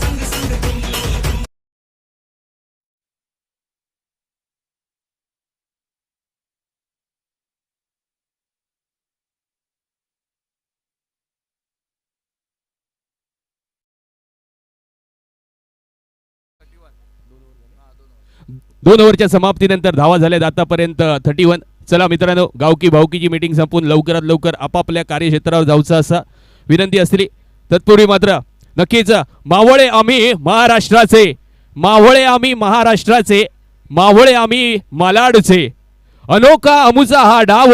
दोन ओव्हरच्या समाप्तीनंतर धावा झाल्यात आतापर्यंत 31. चला मित्रांनो गावकी भावकीची मीटिंग संपून लवकरात लवकर आपापल्या कार्यक्षेत्रावर जाऊचं असा विनंती असली. तत्पूर्वी मात्र नक्कीच मावळे आम्ही महाराष्ट्राचे मावळे आम्ही महाराष्ट्राचे मावळे आम्ही मालाडचे. अनोखा अमुचा हा डाव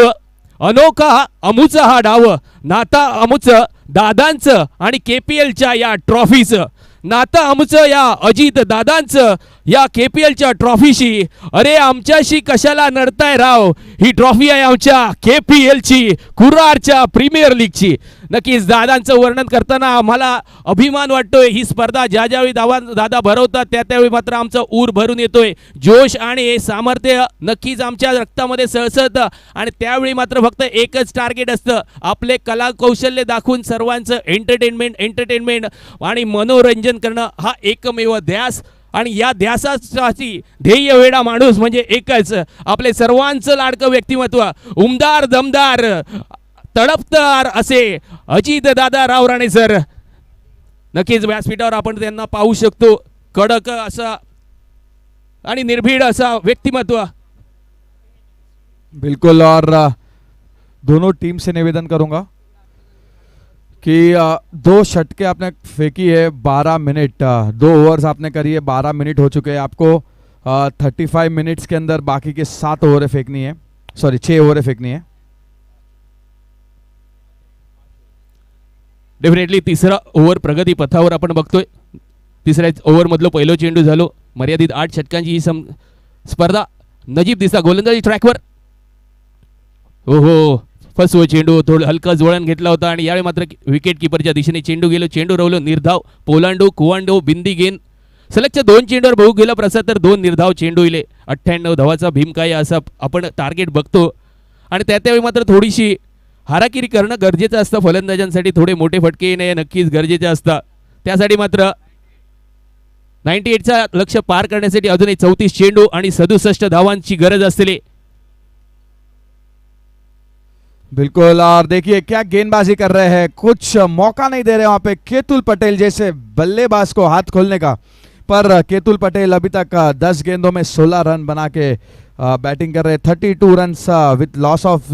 अनोखा अमुचा हा डाव नाता अमुचं दादांचं आणि KPLच्या या ट्रॉफीचं नातं आमचं या अजित दादांचं या KPLच्या ट्रॉफीशी. अरे आमच्याशी कशाला नडताय राव, ही ट्रॉफी आहे आमच्या KPLची, कुरारच्या प्रीमियर लीगची. नक्कीच दादांचं वर्णन करताना आम्हाला अभिमान वाटतोय. ही स्पर्धा ज्या ज्यावेळी दादा भरवतात त्या त्यावेळी मात्र आमचा ऊर भरून येतोय. जोश आणि सामर्थ्य नक्कीच आमच्या रक्तामध्ये सळसळतं आणि त्यावेळी मात्र फक्त एकच टार्गेट असतं, आपले कला कौशल्य दाखवून सर्वांचं एंटरटेनमेंट आणि मनोरंजन करणं हा एकमेव ध्यास. आणि या ध्यासासाठी ध्येय वेडा माणूस म्हणजे एकच, आपले सर्वांचं लाडकं व्यक्तिमत्व, उमदार दमदार तडपदार असे अजित दादा रावराणे सर. नक्कीच व्यासपीठावर आपण त्यांना पाहू शकतो. कडक असा आणि निर्भीड असा व्यक्तिमत्व. बिल्कुल. और दोनों टीम से निवेदन करूंगा कि 2 षटके आपने फेंकी है 12 मिनट, 2 ओवर्स आपने करी है 12 मिनट हो चुके हैं. आपको 35 मिनट्स के अंदर बाकी के 7 ओवरें फेंकनी है, सॉरी 6 ओवरें फेंकनी है. डेफिनेटली तिसरा ओव्हर प्रगती पथावर आपण बघतोय. तिसऱ्या ओव्हर मधलं पहिलं चेंडू झालो. मर्यादित 8 षटकांची ही स्पर्धा. नजीब दिसता गोलंदाजी ट्रॅकवर. ओहो, फसवो चेंडू, थोडं हलका जोडण घेतला होता आणि यावेळी मात्र विकेट किपरच्या दिशेने चेंडू गेलो. चेंडू रवलो, निर्धाव पोलांडो कुवांडो बिंदी गेन. सलगच्या 2 चेंडूवर बहु गेला प्रसाद, तर 2 निर्धाव चेंडू इले. 98 धावाचा भीमकाय असा आपण टार्गेट बघतो आणि त्यावेळी मात्र थोडीशी हाराकिरी करणं गरजेचं असतं. फलंदाजांसाठी थोडे मोठे फटके येणे नक्कीच गरजेचे असतात. त्यासाठी मात्र 98चा लक्ष्य पार करण्यासाठी अजूनही 34 चेंडू आणि 67 धावांची गरज असलेली. बिल्कुल. और देखिए क्या गेंदबाजी कर रहे हैं, कुछ मौका नहीं दे रहे वहां पे केतुल पटेल जैसे बल्लेबाज को हाथ खोलने का. पर केतुल पटेल अभी तक 10 गेंदों में 16 रन बना के बैटिंग कर रहे. 32 runs with loss of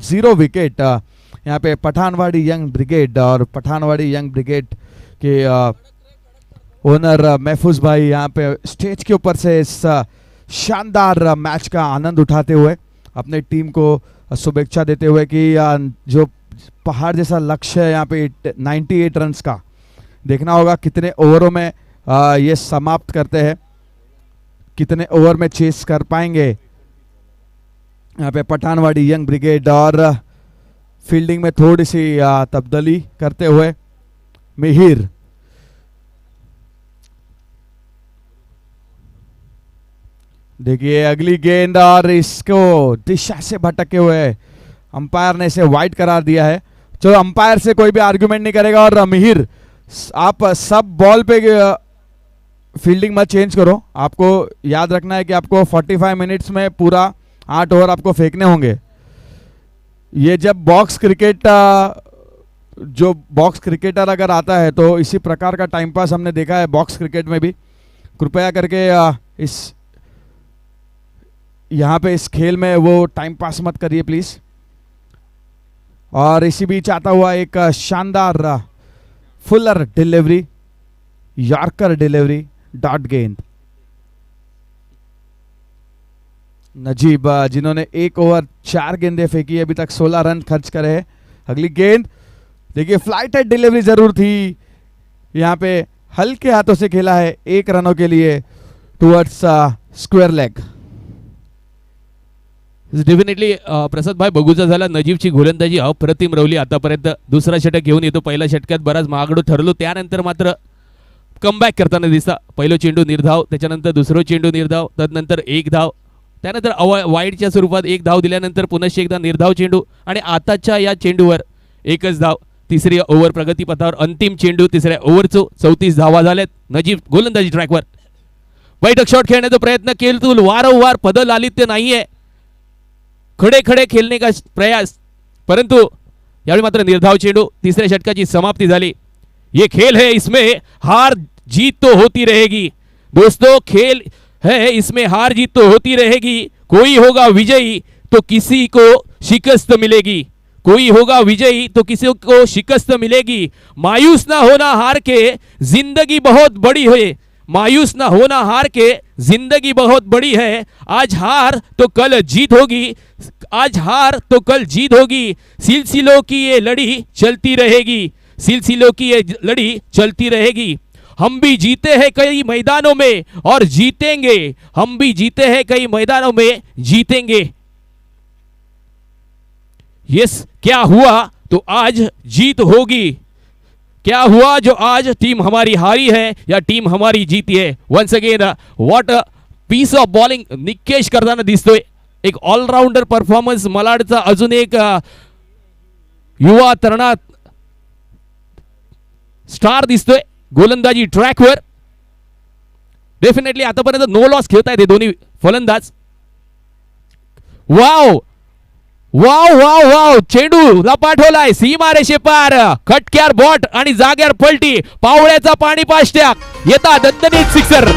0 wicket. यहाँ पे पठानवाड़ी यंग ब्रिगेड और पठानवाड़ी यंग ब्रिगेड के ओनर महफूज भाई यहाँ पे स्टेज के ऊपर से इस शानदार मैच का आनंद उठाते हुए अपने टीम को शुभेच्छा देते हुए कि जो पहाड़ जैसा लक्ष्य है यहाँ पे 98 रन्स का, देखना होगा कितने ओवरों में ये समाप्त करते हैं, कितने ओवर में चेस कर पाएंगे यहाँ पे पठानवाड़ी यंग ब्रिगेड. और फील्डिंग में थोड़ी सी तब्दीली करते हुए मिहिर. देखिए अगली गेंद और इसको दिशा से भटके हुए अंपायर ने इसे वाइड करार दिया है. चलो अंपायर से कोई भी आर्गुमेंट नहीं करेगा. और मिहिर आप सब बॉल पे फील्डिंग मत चेंज करो. आपको याद रखना है कि आपको 45 मिनट्स में पूरा 8 ओवर आपको फेंकने होंगे. ये जब बॉक्स क्रिकेट जो बॉक्स क्रिकेटर अगर आता है तो इसी प्रकार का टाइम पास हमने देखा है बॉक्स क्रिकेट में भी. कृपया करके इस यहाँ पे इस खेल में वो टाइम पास मत करिए प्लीज. और इसी बीच आता हुआ एक शानदार Fuller delivery, yorker delivery, dot गेंद. नजीब जिन्होंने 1 ओवर 4 गेंदें फेंकी, अभी तक 16 रन खर्च करे हैं. अगली गेंद देखिए फ्लाइटेड डिलीवरी जरूर थी, यहाँ पे हल्के हाथों से खेला है 1 रनों के लिए टुवर्ड्स स्क्वेअर लेग. डेफिनेटली प्रसाद भाई बघूचा झाला. नजीबची गोलंदाजी अप्रतिम रवली आतापर्यंत. दुसरा षटक घेऊन येतो. पहिल्या षटकात बराच महागडो ठरलो, त्यानंतर मात्र कमबॅक करताना दिसता. पहिलं चेंडू निर्धाव, त्याच्यानंतर दुसरं चेंडू निर्धाव, तदनंतर 1 धाव, त्यानंतर वाईडच्या स्वरूपात 1 धाव दिल्यानंतर पुनश्च एकदा निर्धाव चेंडू आणि आताच्या या चेंडूवर 1च धाव. तिसरी ओव्हर प्रगतीपथावर अंतिम चेंडू तिसऱ्या ओव्हरचो 34 धावा झाल्यात. नजीब गोलंदाजी ट्रॅकवर. बैठक शॉट खेळण्याचा प्रयत्न केला, वारंवार पदलालित्य नाहीये, खडे खडे खेळणे का प्रयास, परंतु यावेळी मात्र निर्धाव चेंडू. तिसऱ्या षटकाची समाप्ती झाली. ये खेल है, इसमें हार जीत तो होती रहेगी दोस्तों. खेल है, इसमें हार जीत तो होती रहेगी. कोई होगा विजयी तो किसी को शिकस्त मिलेगी. कोई होगा विजयी तो किसी को शिकस्त मिलेगी. मायूस ना होना हार के, जिंदगी बहुत बड़ी है. मायूस ना होना हार के, जिंदगी बहुत बड़ी है. आज हार तो कल जीत होगी, आज हार तो कल जीत होगी. सिलसिलों की ये लड़ी चलती रहेगी, सिलसिलों की ये लड़ी चलती रहेगी. हम भी जीते हैं कई मैदानों में और जीतेंगे, हम भी जीते हैं कई मैदानों में जीतेंगे। यस, क्या हुआ तो आज जीत होगी, क्या हुआ जो आज टीम हमारी हारी है या टीम हमारी जीती है। Once again what a piece of bowling Nikesh करताना दिसतोय, एक ऑलराऊंडर परफॉर्मन्स मलाडचा अजून एक युवा तरुणा स्टार दिसतोय गोलंदाजी ट्रॅकवर। डेफिनेटली आतापर्यंत नो लॉस खेळतायत हे दोन्ही फलंदाज। वाव वाव वाव वाव, चेंडू पाठवलाय सीमारेषे पार, खटक्यार बॉट आणि जाग्यार पलटी, पावळ्याचा पाणी पाष्ट्याक येता दणदणीत सिक्सर।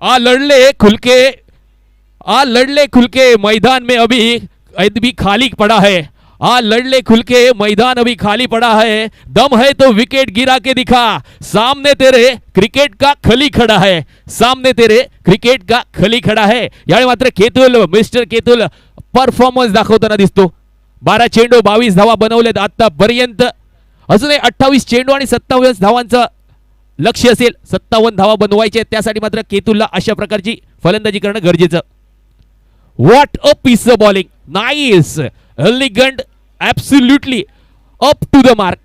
आ लड़ले खुलके मैदान में अभी खाली पड़ा है, आ लड़ले खुलके मैदान अभी खाली पड़ा है, दम है तो विकेट गिरा के दिखा, सामने तेरे क्रिकेट का खली खड़ा है, सामने तेरे क्रिकेट का खली खड़ा है। यावेळी मात्र केतुल, मिस्टर केतुल परफॉर्मन्स दाखवताना दिसतो। 12 चेंडू 22 धावा बनवलेत आतापर्यंत, अजून 28 चेंडू आणि 27 धावांचं लक्ष्य असेल। 57 धावा बनवायचे, त्यासाठी मात्र केतुलला अशा प्रकारची फलंदाजी करणं गरजेचं। What a piece of bowling, nice, elegant, absolutely up to the mark.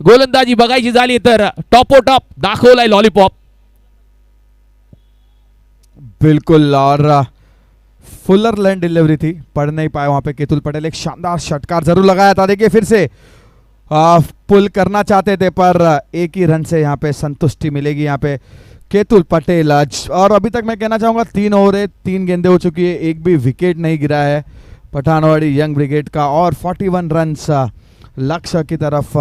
गोलंदाजी बघायची झाली तर टॉपोटॉप दाखवलाय लॉलीपॉप। बिल्कुल, और फुलर लैंड डिलीवरी थी, पढ़ नहीं पाए वहां पे केतुल पटेल। एक शानदार षटकार जरूर लगाया था, देखिए फिर से पुल करना चाहते थे पर एक ही रन से यहाँ पे संतुष्टि मिलेगी यहाँ पे केतुल पटेल आज। और अभी तक मैं कहना चाहूँगा 3 ओवर 3 गेंदें हो चुकी है, एक भी विकेट नहीं गिरा है पठानवाड़ी यंग ब्रिगेड का, और 41 रन्स लक्ष्य की तरफ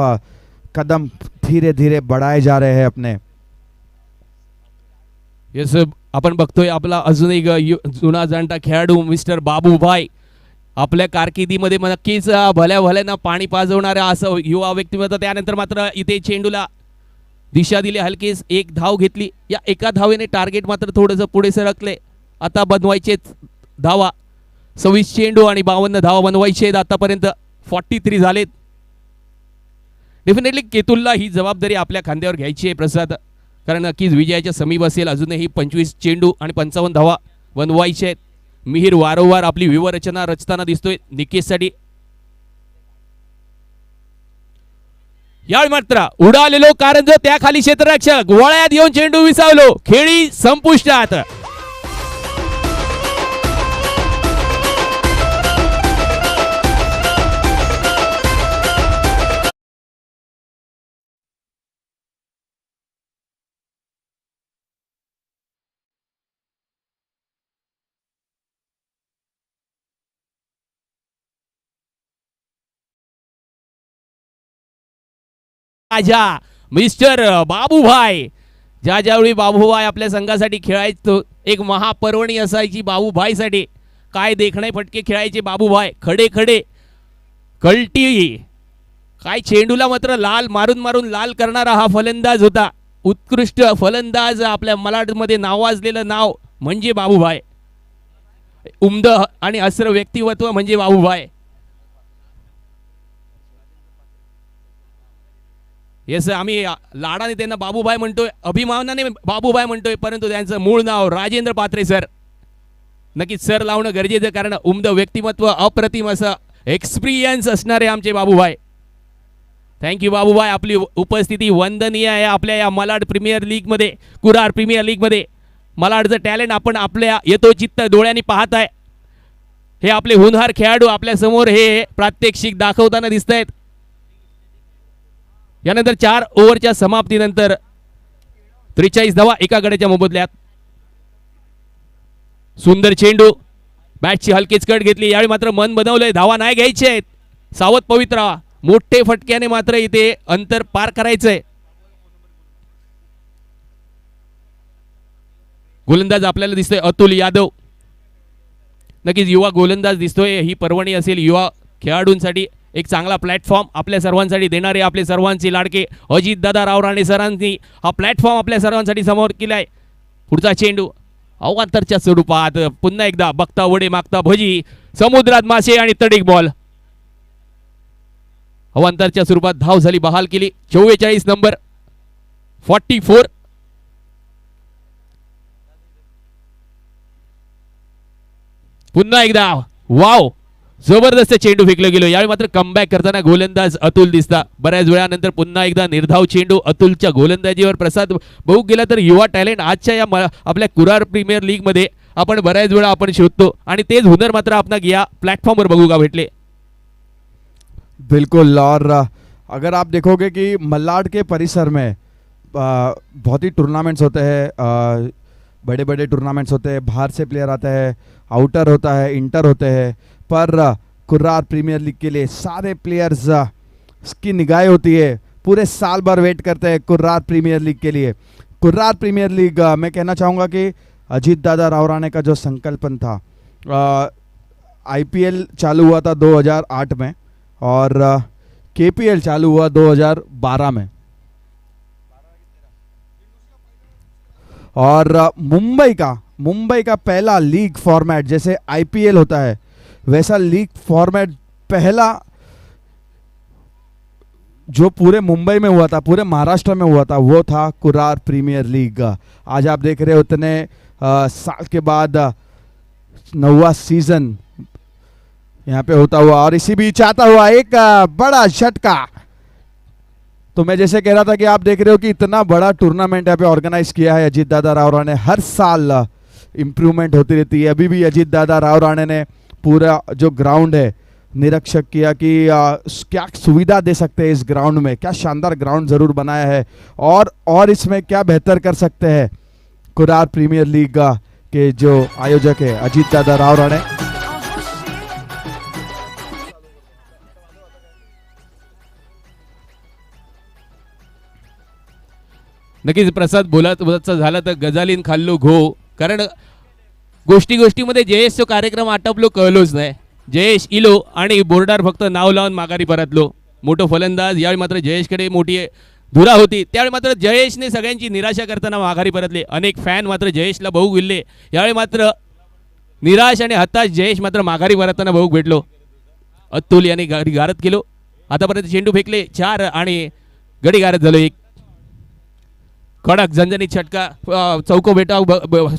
कदम धीरे धीरे बढ़ाए जा रहे हैं अपने। यस, आपण बघतोय आपला अजून एक जुना जाणता खेळाडू मिस्टर बाबूभाई, आपल्या कारकिर्दीमध्ये नक्कीच भल्या भल्यानं पाणी पाजवणारा असं युवा व्यक्तिमत्व। त्यानंतर मात्र इथे चेंडूला दिशा दिली, हलकीच एक धाव घेतली, या एका धावेने टार्गेट मात्र थोडंसं पुढे सरकले। आता बनवायचे धावा, 26 चेंडू आणि 52 धावा बनवायचे आहेत आतापर्यंत, 43 झालेत। डेफिनेटली केतुलला ही जबाबदारी आपल्या खांद्यावर घ्यायची आहे प्रसाद, कारण नक्कीच विजयाच्या समीप असेल। अजूनही 25 चेंडू आणि 55 धावा बनवायचे आहेत। मिहिर वारंवार आपली व्यूहरचना रचताना दिसतोय निकेशसाठी। यावेळी मात्र उडालेलो कारंज, त्या खाली क्षेत्ररक्षक वळ्यात येऊन चेंडू विसावलो, खेळी संपुष्टात। राजा मिस्टर बाबूभाई, ज्यावेळी बाबूभाई आपल्या संघासाठी खेळायचो, एक महापर्वणी असायची बाबूभाईसाठी। काय देखणे फटके खेळायचे बाबूभाई, खडे खडे कल्टी, काय चेंडूला मात्र लाल मारून मारून लाल करणारा हा फलंदाज होता। उत्कृष्ट फलंदाज, आपल्या मलाडमध्ये नावाजलेलं नाव म्हणजे बाबूभाई, उमद आणि अस्र व्यक्तिमत्व म्हणजे बाबूभाई। येस, आम्ही लाडाने त्यांना बाबूभाई म्हणतोय, अभिमानाने बाबूभाई म्हणतोय, परंतु त्यांचं मूळ नाव राजेंद्र पात्रे सर। नक्कीच सर लावणं गरजेचं, कारण उमद व्यक्तिमत्व, अप्रतिम असं एक्सपिरियन्स असणारे आमचे बाबूभाई। थँक्यू बाबूभाई, आपली उपस्थिती वंदनीय आहे आपल्या या मलाड प्रीमियर लीग मध्ये, कुरार प्रीमियर लीग मध्ये। मलाडचं टॅलेंट आपण आपल्या यथोचित्त डोळ्यांनी पाहत आहे। हे आपले हुनहार खेळाडू आपल्या समोर हे प्रात्यक्षिक दाखवताना दिसत आहेत। यानंतर 4 ओव्हरच्या समाप्तीनंतर 43 धावा एका गड्याच्या मोबदल्यात। सुंदर चेंडू, बॅटची हलकीच कट घेतली, यावेळी मात्र मन बनवलंय, धावा नाही घ्यायचे आहेत, सावध पवित्रा, मोठे फटक्याने मात्र इथे अंतर पार करायचंय। गोलंदाज आपल्याला दिसतोय अतुल यादव, नक्कीच युवा गोलंदाज दिसतोय. ही पर्वणी असेल युवा खेळाडूंसाठी एक चांगला प्लॅटफॉर्म आपल्या सर्वांसाठी देणारे आपले सर्वांचे लाडके अजितदादा रावराणे सरांनी हा प्लॅटफॉर्म आपल्या सर्वांसाठी समोर केलाय. पुढचा चेंडू अवांतरच्या स्वरूपात पुन्हा एकदा बघता वडे मागता भजी समुद्रात मासे आणि तडीक बॉल. अवांतरच्या स्वरूपात धाव झाली बहाल केली. 44 नंबर 44. पुन्हा एकदा वाव जबरदस्त चेंडू फेकलं गेलो. यावेळी मात्र कमबॅक करताना गोलंदाज अतुल दिसता. बऱ्याच वेळानंतर पुन्हा एकदा निर्धाव चेंडू अतुलच्या गोलंदाजीवर प्रसाद बघू गेला तर युवा टॅलेंट आजच्या या आपल्या कुरार प्रीमियर लीग मध्ये आपण बऱ्याच वेळा आपण शोधतो आणि तेच हुनर मात्र आपणाक या प्लॅटफॉर्मवर बघू का भेटले. बिल्कुल. और अगर आप देखोगे कि मल्लाड के परिसर में बहुत ही टूर्नामेंट्स होते हैं, बड़े बड़े टूर्नामेंट्स होते हैं, बाहर से प्लेयर आते हैं, आउटर होता है, इंटर होते हैं, पर कुर्रार प्रीमियर लीग के लिए सारे प्लेयर्स की निगाहें होती है. पूरे साल भर वेट करते हैं कुर्रार प्रीमियर लीग के लिए. कुर्रार प्रीमियर लीग मैं कहना चाहूँगा कि अजीत दादा रावराणे का जो संकल्पन था, IPL चालू हुआ था 2008 में और KPL चालू हुआ 2012 में. और मुंबई का पहला लीग फॉर्मेट जैसे IPL होता है वैसा लीग फॉर्मेट पहला जो पूरे मुंबई में हुआ था, पूरे महाराष्ट्र में हुआ था, वो था कुरार प्रीमियर लीग. आज आप देख रहे हो इतने साल के बाद 9वां सीजन यहाँ पे होता हुआ और इसी बीच आता हुआ एक बड़ा झटका. तो मैं जैसे कह रहा था कि आप देख रहे हो कि इतना बड़ा टूर्नामेंट यहाँ पे ऑर्गेनाइज किया है अजीत दादा रावराणे. हर साल इम्प्रूवमेंट होती रहती है. अभी भी अजीत दादा रावराणे ने पूरा जो ग्राउंड है निरीक्षक किया कि क्या सुविधा दे सकते हैं इस ग्राउंड में, क्या शानदार ग्राउंड ज़रूर बनाया है और इसमें क्या बेहतर कर सकते हैं. कुरार प्रीमियर लीग के जो आयोजक है अजीत दादा रावराणे. नक्कीच प्रसाद बोलायचं झालं तर गजालीन खाल्लो घो. कारण गोष्टीमध्ये जयेशचा कार्यक्रम आटपलो कळलोच नाही. जयेश इलो आणि बोर्डार फक्त नाव लावून माघारी परतलो. मोठं फलंदाज. यावेळी मात्र जयेशकडे मोठी धुरा होती. त्यावेळी मात्र जयेशने सगळ्यांची निराशा करताना माघारी परतले. अनेक फॅन मात्र जयेशला बघू गेले. यावेळी मात्र निराश आणि हताश जयेश मात्र माघारी परतताना बघू भेटलो. अतुल यांनी गडी गारद केलो. आतापर्यंत चेंडू फेकले 4 आणि गडी गारद झालो 1. कडक झणझणीत षटका चौको भेटा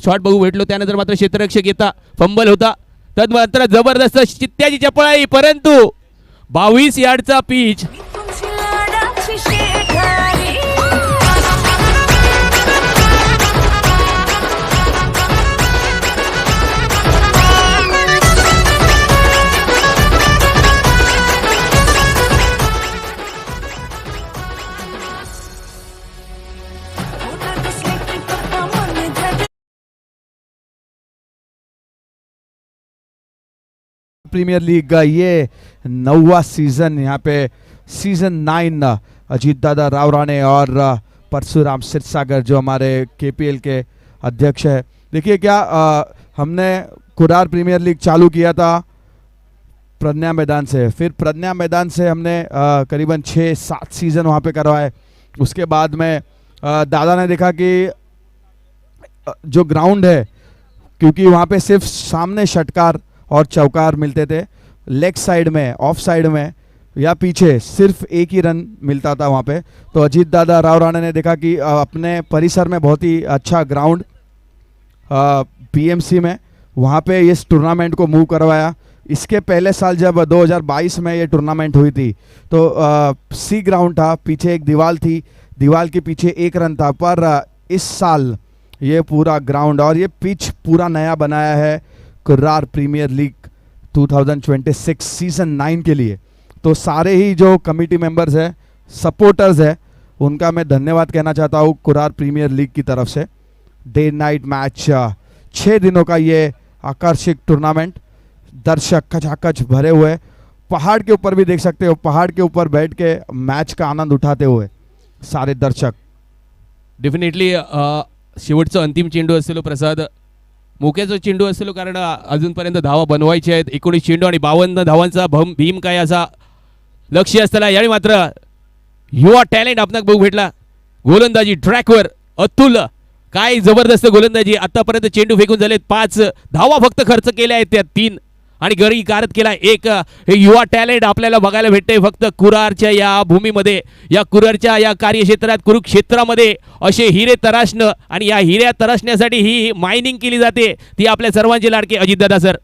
शॉट बघू भेटलो. त्यानंतर मात्र क्षेत्ररक्षक येता फंबल होता. तद मात्र जबरदस्त चित्त्याची चपळाई. परंतु 22 यार्डचा पिच. प्रीमियर लीग का ये 9वां सीजन, यहाँ पे सीजन 9 अजीत दादा रावराणे और परशुराम सिरसागर जो हमारे KPL के अध्यक्ष है. देखिए क्या हमने कुरार प्रीमियर लीग चालू किया था प्रज्ञा मैदान से. फिर प्रज्ञा मैदान से हमने करीबन 6-7 सीज़न वहाँ पे करवाए. उसके बाद में दादा ने देखा कि जो ग्राउंड है, क्योंकि वहाँ पे सिर्फ सामने षटकार और चौकार मिलते थे, लेग साइड में, ऑफ साइड में या पीछे सिर्फ एक ही रन मिलता था वहाँ पे. तो अजीत दादा रावराणे ने देखा कि अपने परिसर में बहुत ही अच्छा ग्राउंड PMC में, वहाँ पे इस टूर्नामेंट को मूव करवाया. इसके पहले साल जब 2022 में ये टूर्नामेंट हुई थी तो सी ग्राउंड था, पीछे एक दीवार थी, दीवार के पीछे एक रन था. पर इस साल ये पूरा ग्राउंड और ये पिच पूरा नया बनाया है कुर्रार प्रीमियर लीग 2026 सीज़न 9 के लिए. तो सारे ही जो कमेटी मेंबर्स हैं, सपोर्टर्स हैं, उनका मैं धन्यवाद कहना चाहता हूँ कुर्रार प्रीमियर लीग की तरफ से. डे नाइट मैच 6 दिनों का ये आकर्षक टूर्नामेंट, दर्शक खचाखच भरे हुए. पहाड़ के ऊपर भी देख सकते हो, पहाड़ के ऊपर बैठ के मैच का आनंद उठाते हुए सारे दर्शक. डेफिनेटली शेवटचा अंतिम चेंडू असेल प्रसाद मोक्याचा चेंडू असलो कारण अजूनपर्यंत धावा बनवायचे आहेत. 19 चेंडू आणि 52 धावांचा भीम काय असा लक्ष्य असताना यावेळी मात्र युवा टॅलेंट आपणाक बघू भेटला. गोलंदाजी ट्रॅकवर अतुल, काय जबरदस्त गोलंदाजी. आतापर्यंत चेंडू फेकून झालेत 5 धावा फक्त खर्च केल्या आहेत, त्यात 3 आणि गडी कारत केला 1. हे युवा टॅलेंट आपल्याला बघायला भेटते फक्त कुरारच्या या भूमीमध्ये, या कुरारच्या या कार्यक्षेत्रात, कुरुक्षेत्रामध्ये असे हिरे तराशणं आणि या हिऱ्या तराशण्यासाठी ही मायनिंग केली जाते. ती आपल्या सर्वांची लाडके Ajitdada sir.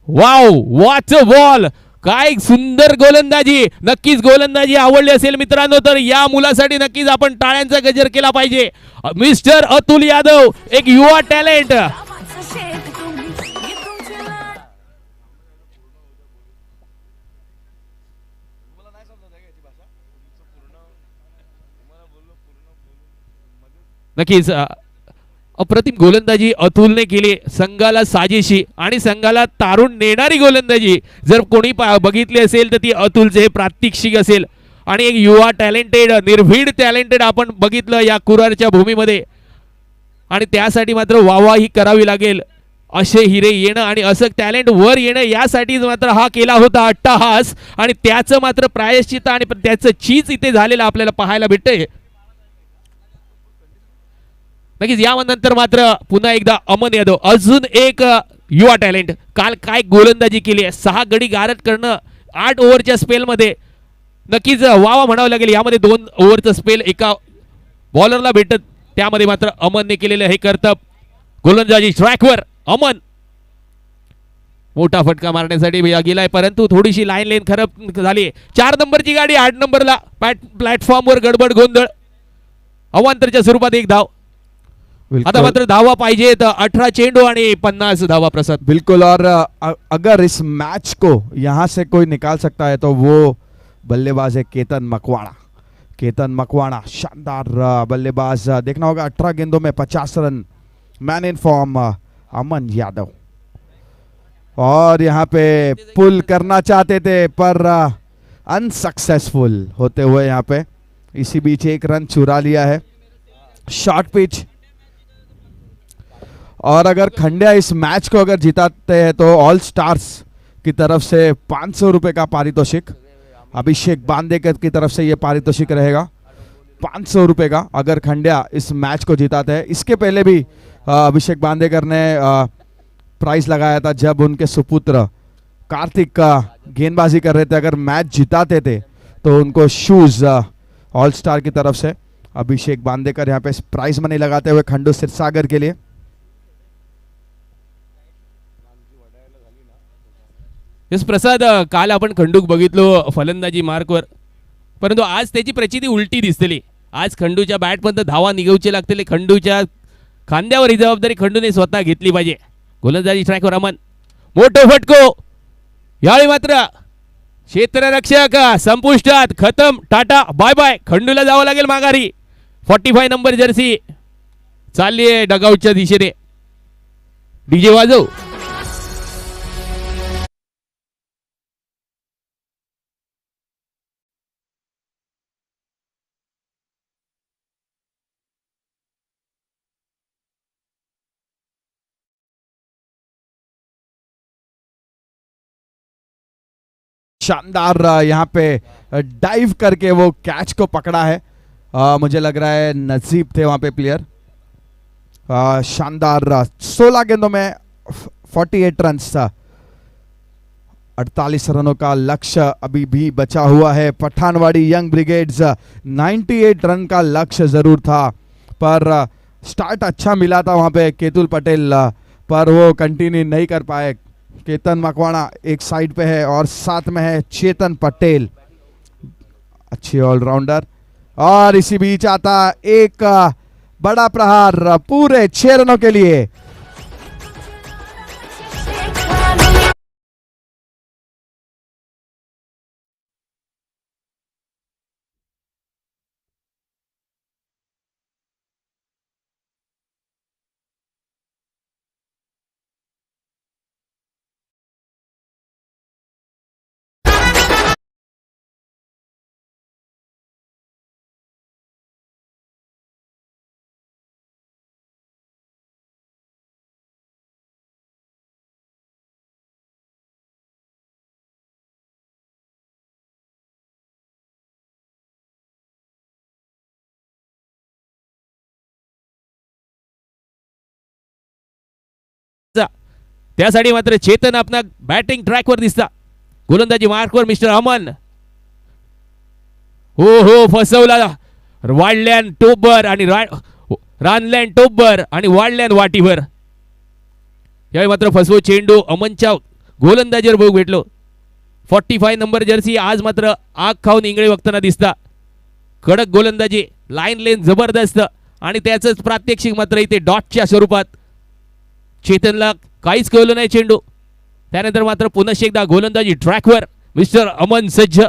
Wow, watch a ball, काय सुंदर गोलंदाजी. नक्कीच गोलंदाजी आवडली असेल मित्रांनो तर या मुलासाठी नक्कीच आपण टाळ्यांचा गजर केला पाहिजे. मिस्टर अतुल यादव, एक युवा टॅलेंट. नक्कीच अप्रतिम गोलंदाजी अतुलने केली, संघाला साजेशी आणि संघाला तारून नेणारी गोलंदाजी जर कोणी बघितली असेल तर ती अतुलचे हे प्रात्यक्षिक असेल. आणि एक युवा टॅलेंटेड, निर्भीड टॅलेंटेड आपण बघितलं या कुरारच्या भूमीमध्ये आणि त्यासाठी मात्र वाहवाही करावी लागेल. असे हिरे येणं आणि असं टॅलेंट वर येणं यासाठीच मात्र हा केला होता अट्टहास आणि त्याचं मात्र प्रायश्चित आणि त्याचं चीज इथे झालेलं आपल्याला पाहायला भेटतंय. नक्कीच यानंतर मात्र पुन्हा एकदा अमन यादव, अजून एक युवा टॅलेंट. काल काय गोलंदाजी केली आहे, 6 गडी गारद करणं 8 ओव्हरच्या स्पेलमध्ये. नक्कीच वावा म्हणावं लागेल. यामध्ये 2 ओव्हरचं स्पेल एका बॉलरला भेटत, त्यामध्ये मात्र अमनने केलेलं हे कर्तब. गोलंदाजी ट्रॅकवर अमन मोठा फटका मारण्यासाठी गेलाय, परंतु थोडीशी लाईन लेन खराब झाली. 4 नंबरची गाडी 8 नंबरला प्लॅटफॉर्मवर गडबड गोंधळ. अवांतरच्या स्वरूपात 1 धाव. आता मात्र धावा पाहिजे 18 चेंडू आणि 50 धावा प्रसाद. बिल्कुल. और अगर इस मैच को यहाँ से कोई निकाल सकता है तो वो बल्लेबाज है केतन मकवाड़ा. केतन मकवाड़ा शानदार बल्लेबाज. देखना होगा 18 गेंदों में 50 run. Man in form Aman Yadav. और यहाँ पे पुल करना चाहते थे पर अनसक्सेसफुल होते हुए यहाँ पे इसी बीच 1 रन चुरा लिया है. Short pitch. और अगर खंडिया इस मैच को अगर जिताते हैं तो ऑल स्टार्स की तरफ से 500 रुपये का पारितोषिक, अभिषेक बांदेकर की तरफ से ये पारितोषिक रहेगा 500 रुपये का अगर खंडिया इस मैच को जिताते हैं. इसके पहले भी अभिषेक बांदेकर ने प्राइस लगाया था जब उनके सुपुत्र कार्तिक का गेंदबाजी कर रहे थे. अगर मैच जिताते थे तो उनको शूज ऑल स्टार की तरफ से अभिषेक बांदेकर यहाँ पे प्राइज मनी लगाते हुए खंडू सिरसागर के लिए. यस प्रसाद, काल आपण खंडूक बघितलो फलंदाजी मार्कवर, परंतु आज त्याची प्रचिती उलटी दिसतली. आज खंडूच्या बॅटपर्यंत धावा निघवचे लागतील. खंडूच्या खांद्यावर ही जबाबदारी खंडूने स्वतः घेतली पाहिजे. गोलंदाजी ट्रॅकवर अमन, मोठो फटको. यावेळी मात्र क्षेत्ररक्षक संपुष्टात, खतम, टाटा बाय बाय. खंडूला जावं लागेल माघारी. 45 नंबर जर्सी चालली आहे डगआउटच्या दिशेने. डीजे वाजव. शानदार यहाँ पे डाइव करके वो कैच को पकड़ा है. मुझे लग रहा है नजीब थे वहाँ पे प्लेयर. शानदार 16 गेंदों में 48 रन. 48 रनों का लक्ष्य अभी भी बचा हुआ है. पठानवाड़ी यंग ब्रिगेड्स 98 रन का लक्ष्य जरूर था पर स्टार्ट अच्छा मिला था वहाँ पे केतुल पटेल, पर वो कंटिन्यू नहीं कर पाए. केतन मकवाड़ा एक साइड पे है और साथ में है चेतन पटेल, अच्छी ऑलराउंडर. और इसी बीच आता एक बड़ा प्रहार पूरे 6 रनों के लिए. त्यासाठी मात्र चेतन आपला बॅटिंग ट्रॅकवर दिसता. गोलंदाजी मार्कवर मिस्टर अमन. हो फसवला वाढल्यान टोपवर आणि रानलँड टोपवर आणि वाढल्यान वाटीवर. यावेळी मात्र फसवो चेंडू अमनच्या गोलंदाजीवर बघू भेटलो. 45 नंबर जर्सी आज मात्र आग खाऊन इंगळे बघताना दिसता. कडक गोलंदाजी, लाईन लेन जबरदस्त आणि त्याचंच प्रात्यक्षिक मात्र इथे डॉटच्या स्वरूपात. चेतनला काहीच कळलं नाही चेंडू. त्यानंतर मात्र पुन्हा एकदा गोलंदाजी ट्रॅकवर मिस्टर अमन सज्ज.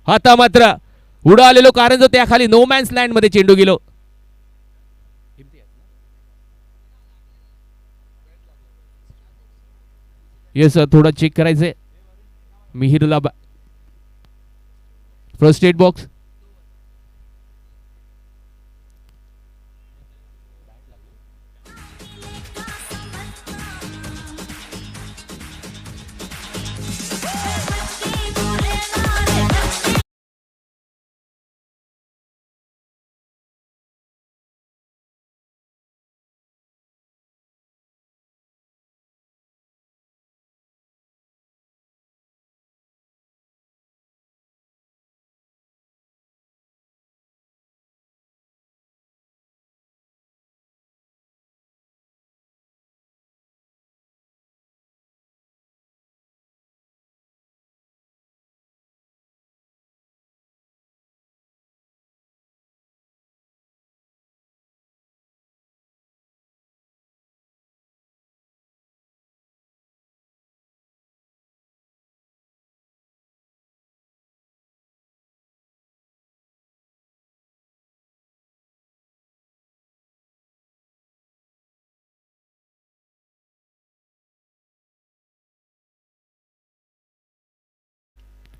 आता मात्र उडालेलो कारण जो त्या खाली नो मॅन्स लँड मध्ये चेंडू गेलो. येस थोडं चेक करायचंय. मिहिरला फर्स्ट एड बॉक्स.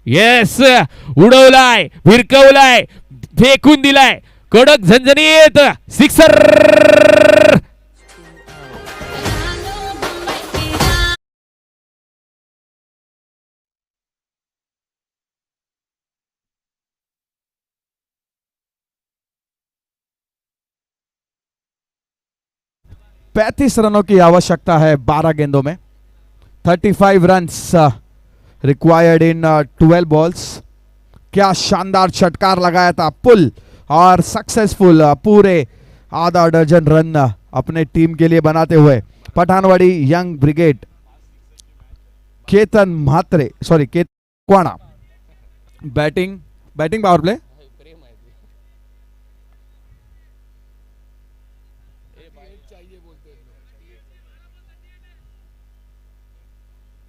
येस उडवलाय, भिरकवलाय, फेकून दिलाय, कडक झणझणीत सिक्सर. पैंतीस रनों की आवश्यकता है 12 गेंदों में. 35 रन्स रिक्वायर्ड इन 12 बॉल्स. क्या शानदार षटकार लगाया था पुल और सक्सेसफुल. पूरे आधा दर्जन रन अपने टीम के लिए बनाते हुए पठानवाड़ी यंग ब्रिगेड. केतन म्हात्रे केतवाना बैटिंग पावर प्ले.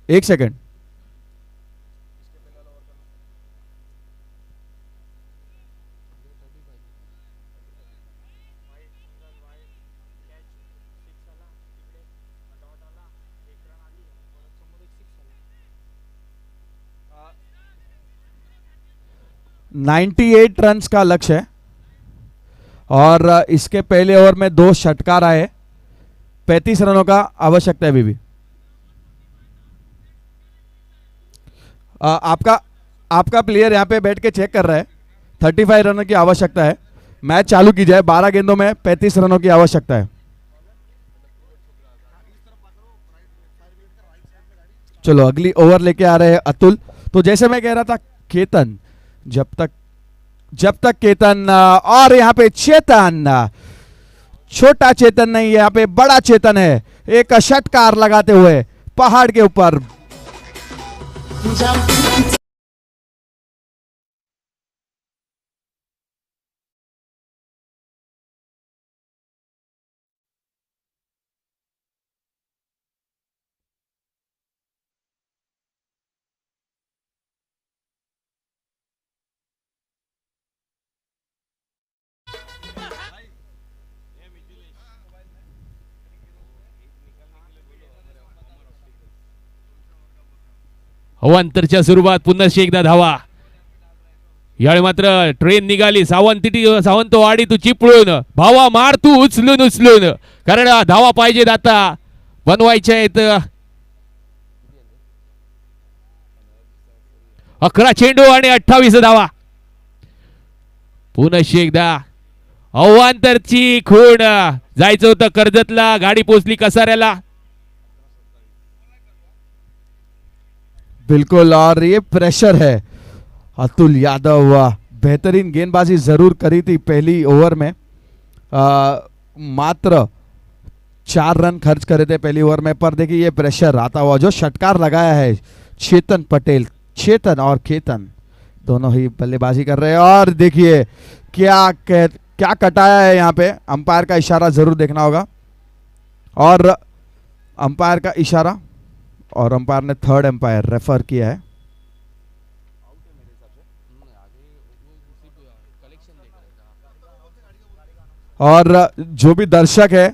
एक सेकंड. $98 रन्स का लक्ष्य है और इसके पहले ओवर में 2 षटकार आए. 35 रनों का आवश्यकता है अभी भी. आपका प्लेयर यहाँ पे बैठ के चेक कर रहा है. 35 रनों की आवश्यकता है. मैच चालू की जाए. 12 गेंदों में 35 रनों की आवश्यकता है. चलो अगली ओवर लेके आ रहे हैं अतुल. तो जैसे मैं कह रहा था केतन, जब तक केतन और यहाँ पे चेतन, छोटा चेतन नहीं यहाँ पे बड़ा चेतन है. एक षटकार लगाते हुए पहाड़ के ऊपर. अवांतरच्या सुरुवात पुन्हा एकदा धावा. यावेळी मात्र ट्रेन निघाली सावंतवाडी तू चिपळून. भावा मार तू उचलून कारण धावा पाहिजेत आता बनवायच्या आहेत. 11 चेंडू आणि 28 धावा. पुन्हा एकदा अवांतरची खूण. जायचं होतं कर्जतला, गाडी पोचली कसाऱ्याला. बिल्कुल, और ये प्रेशर है। अतुल यादव बेहतरीन गेंदबाजी जरूर करी थी पहली ओवर में, मात्र 4 रन खर्च करे थे पहली ओवर में, पर देखिए ये प्रेशर आता हुआ जो षटकार लगाया है चेतन पटेल, चेतन और केतन दोनों ही बल्लेबाजी कर रहे हैं। और देखिए क्या कटाया है यहाँ पे, अंपायर का इशारा जरूर देखना होगा, और अंपायर का इशारा, और अंपायर ने थर्ड अंपायर रेफर किया है। और जो भी दर्शक है,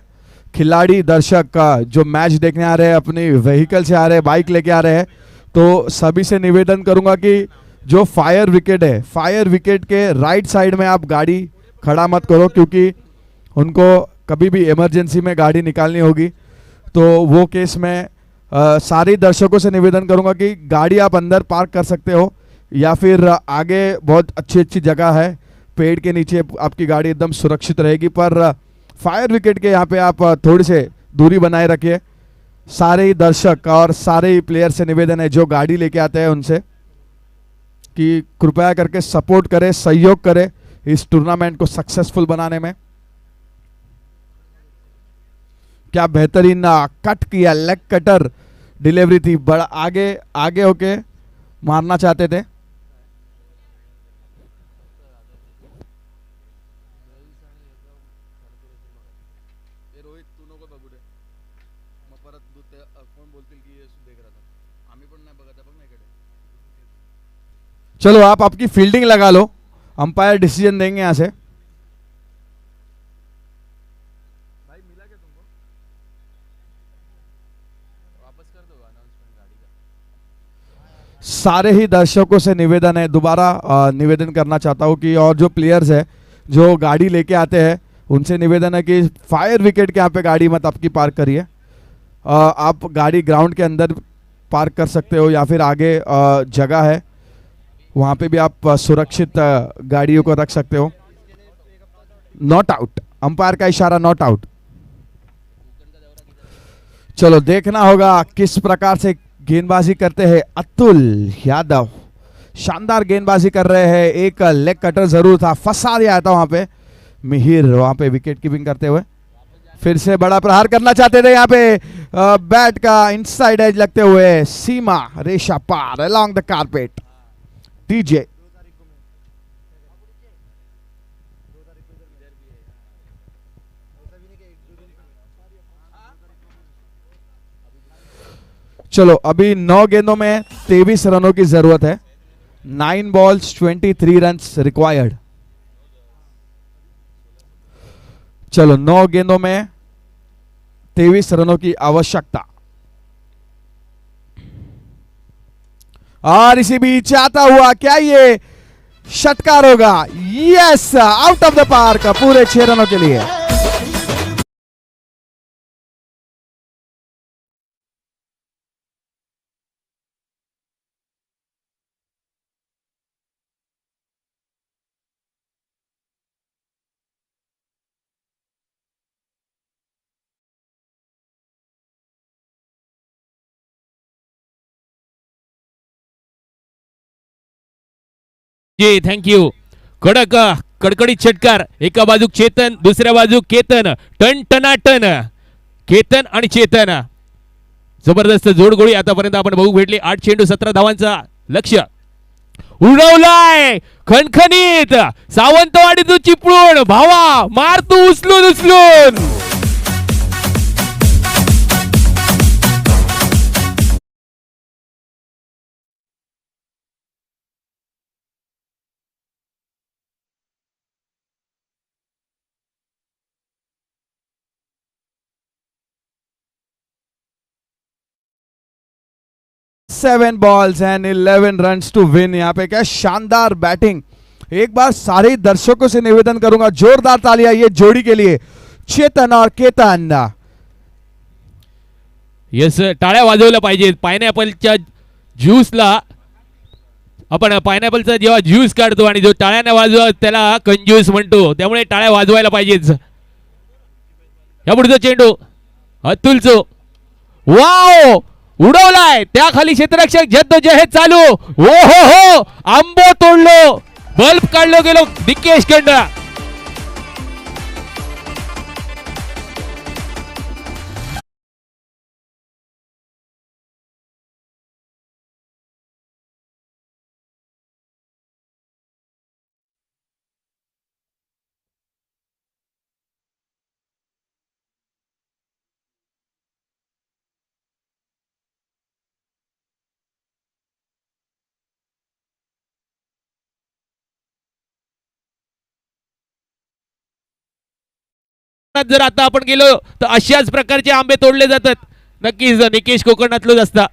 खिलाड़ी दर्शक का जो मैच देखने आ रहे हैं, अपनी व्हीकल से आ रहे हैं, बाइक लेके आ रहे हैं, तो सभी से निवेदन करूंगा कि जो फायर विकेट है, फायर विकेट के राइट साइड में आप गाड़ी खड़ा मत करो, क्योंकि उनको कभी भी इमरजेंसी में गाड़ी निकालनी होगी। तो वो केस में सारे दर्शकों से निवेदन करूंगा कि गाड़ी आप अंदर पार्क कर सकते हो, या फिर आगे बहुत अच्छी जगह है, पेड़ के नीचे आपकी गाड़ी एकदम सुरक्षित रहेगी। पर फायर विकेट के यहाँ पे आप थोड़ी से दूरी बनाए रखिए। सारे ही दर्शक और सारे ही प्लेयर से निवेदन है जो गाड़ी लेके आते हैं उनसे कि कृपया करके सपोर्ट करें, सहयोग करें इस टूर्नामेंट को सक्सेसफुल बनाने में। क्या बेहतरीन कट किया, लेग कटर डिलीवरी थी, बड़ा आगे होके मारना चाहते थे। चलो आप आपकी फील्डिंग लगा लो, अंपायर डिसीजन देंगे यहां से। सारे ही दर्शकों से निवेदन है, दोबारा निवेदन करना चाहता हूं कि और जो प्लेयर्स है जो गाड़ी लेके आते हैं उनसे निवेदन है कि फायर विकेट के यहाँ पे गाड़ी मत आपकी पार्क करिए। आप गाड़ी ग्राउंड के अंदर पार्क कर सकते हो, या फिर आगे जगह है वहाँ पे भी आप सुरक्षित गाड़ियों को रख सकते हो। नॉट आउट, अंपायर का इशारा नॉट आउट। चलो देखना होगा किस प्रकार से गेंदबाजी करते हैं अतुल यादव। शानदार गेंदबाजी कर रहे हैं, एक लेग कटर जरूर था, फंसा दिया था वहां पे मिहिर, वहां पे विकेट कीपिंग करते हुए। फिर से बड़ा प्रहार करना चाहते थे यहाँ पे, बैट का इनसाइड एज लगते हुए सीमा रेशा पार अलोंग द कारपेट। टीजे चलो अभी 9 गेंदों में 23 रनों की जरूरत है। 9 बॉल्स 23 रन्स रिक्वायर्ड। चलो 9 गेंदों में 23 रनों की आवश्यकता। और इसी बीच आता हुआ क्या ये षटकार होगा? Yes, out of the park पूरे 6 रनों के लिए। जी थँक यू। कडक कडकडीत षटकार, एका बाजू चेतन, दुसऱ्या बाजू केतन, टन टनाटन केतन आणि चेतन, जबरदस्त जोडगोळी आतापर्यंत आपण बघू भेटली। 8 चेंडू 17 धावांचा लक्ष्य उडवलाय खणखणीत, सावंतवाडी तू चिपळूण भावा मार तू उचलून उचलून। Seven balls and 11 runs to win. यहाँ पे क्या शानदार बैटिंग। एक बार सारे दर्शकों से निवेदन करूंगा, जोरदार तालियां ये जोड़ी के लिए, चेतन और केतन। यस, टाळ्या वाजवल्या पाहिजेत। पायनॅपलच्या ज्यूसला आपण पायनॅपलचा जेव्हा ज्यूस काढतो आणि जो टाळ्याने वाजवत त्याला कंज्यूस म्हणतो, त्यामुळे टाळ्या वाजवायला पाहिजेत। या पुढचा चेंडू अतुलचो, वाव उडवलाय, त्या खाली क्षेत्ररक्षक जद्दोजहद चालू. ओ हो हो, आंबो तोडलो, बल्ब काढलो गेलो निकेश कंडा. जर आता आपण गेलो तर अशाच प्रकारचे आंबे तोडले जातात. नक्कीच निकेश कोकणातलंच असता.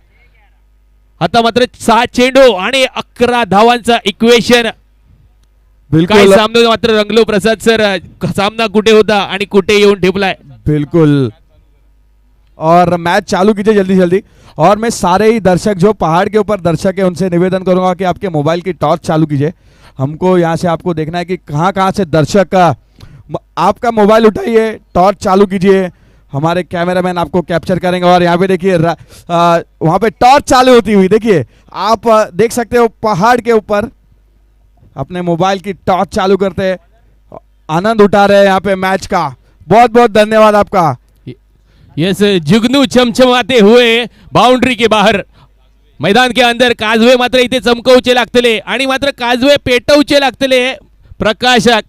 आता मात्र 6 चेंडू आणि 11 धावांचा इक्वेशन. काय बिल्कुल सामना मात्र रंगलो प्रसाद सर. सामना कुठे होता आणि कुठे येऊन ठेपलाय. बिल्कुल. और मैच चालू कीजिए जल्दी जल्दी. और मैं सारे ही दर्शक जो पहाड़ के ऊपर दर्शक है उनसे निवेदन करूंगा कि आपके मोबाइल की टॉर्च चालू कीजिए. हमको यहाँ से आपको देखना है कि कहाँ कहाँ से दर्शक आपका मोबाइल उठाइए, टॉर्च चालू कीजिए, हमारे कैमरामैन आपको कैप्चर करेंगे. और यहाँ पे देखिए वहाँ पे टॉर्च चालू होती हुई देखिए आप देख सकते हो पहाड़ के ऊपर अपने मोबाइल की टॉर्च चालू करते आनंद उठा रहे हैं यहाँ पे मैच का. बहुत बहुत धन्यवाद आपका. यस, जुगनू चमचमाते हुए बाउंड्री के बाहर. मैदान के अंदर काजवे मात्र इथे चमकवचे लागतले आणि मात्र काजवे पेटवचे लागतले प्रकाशात.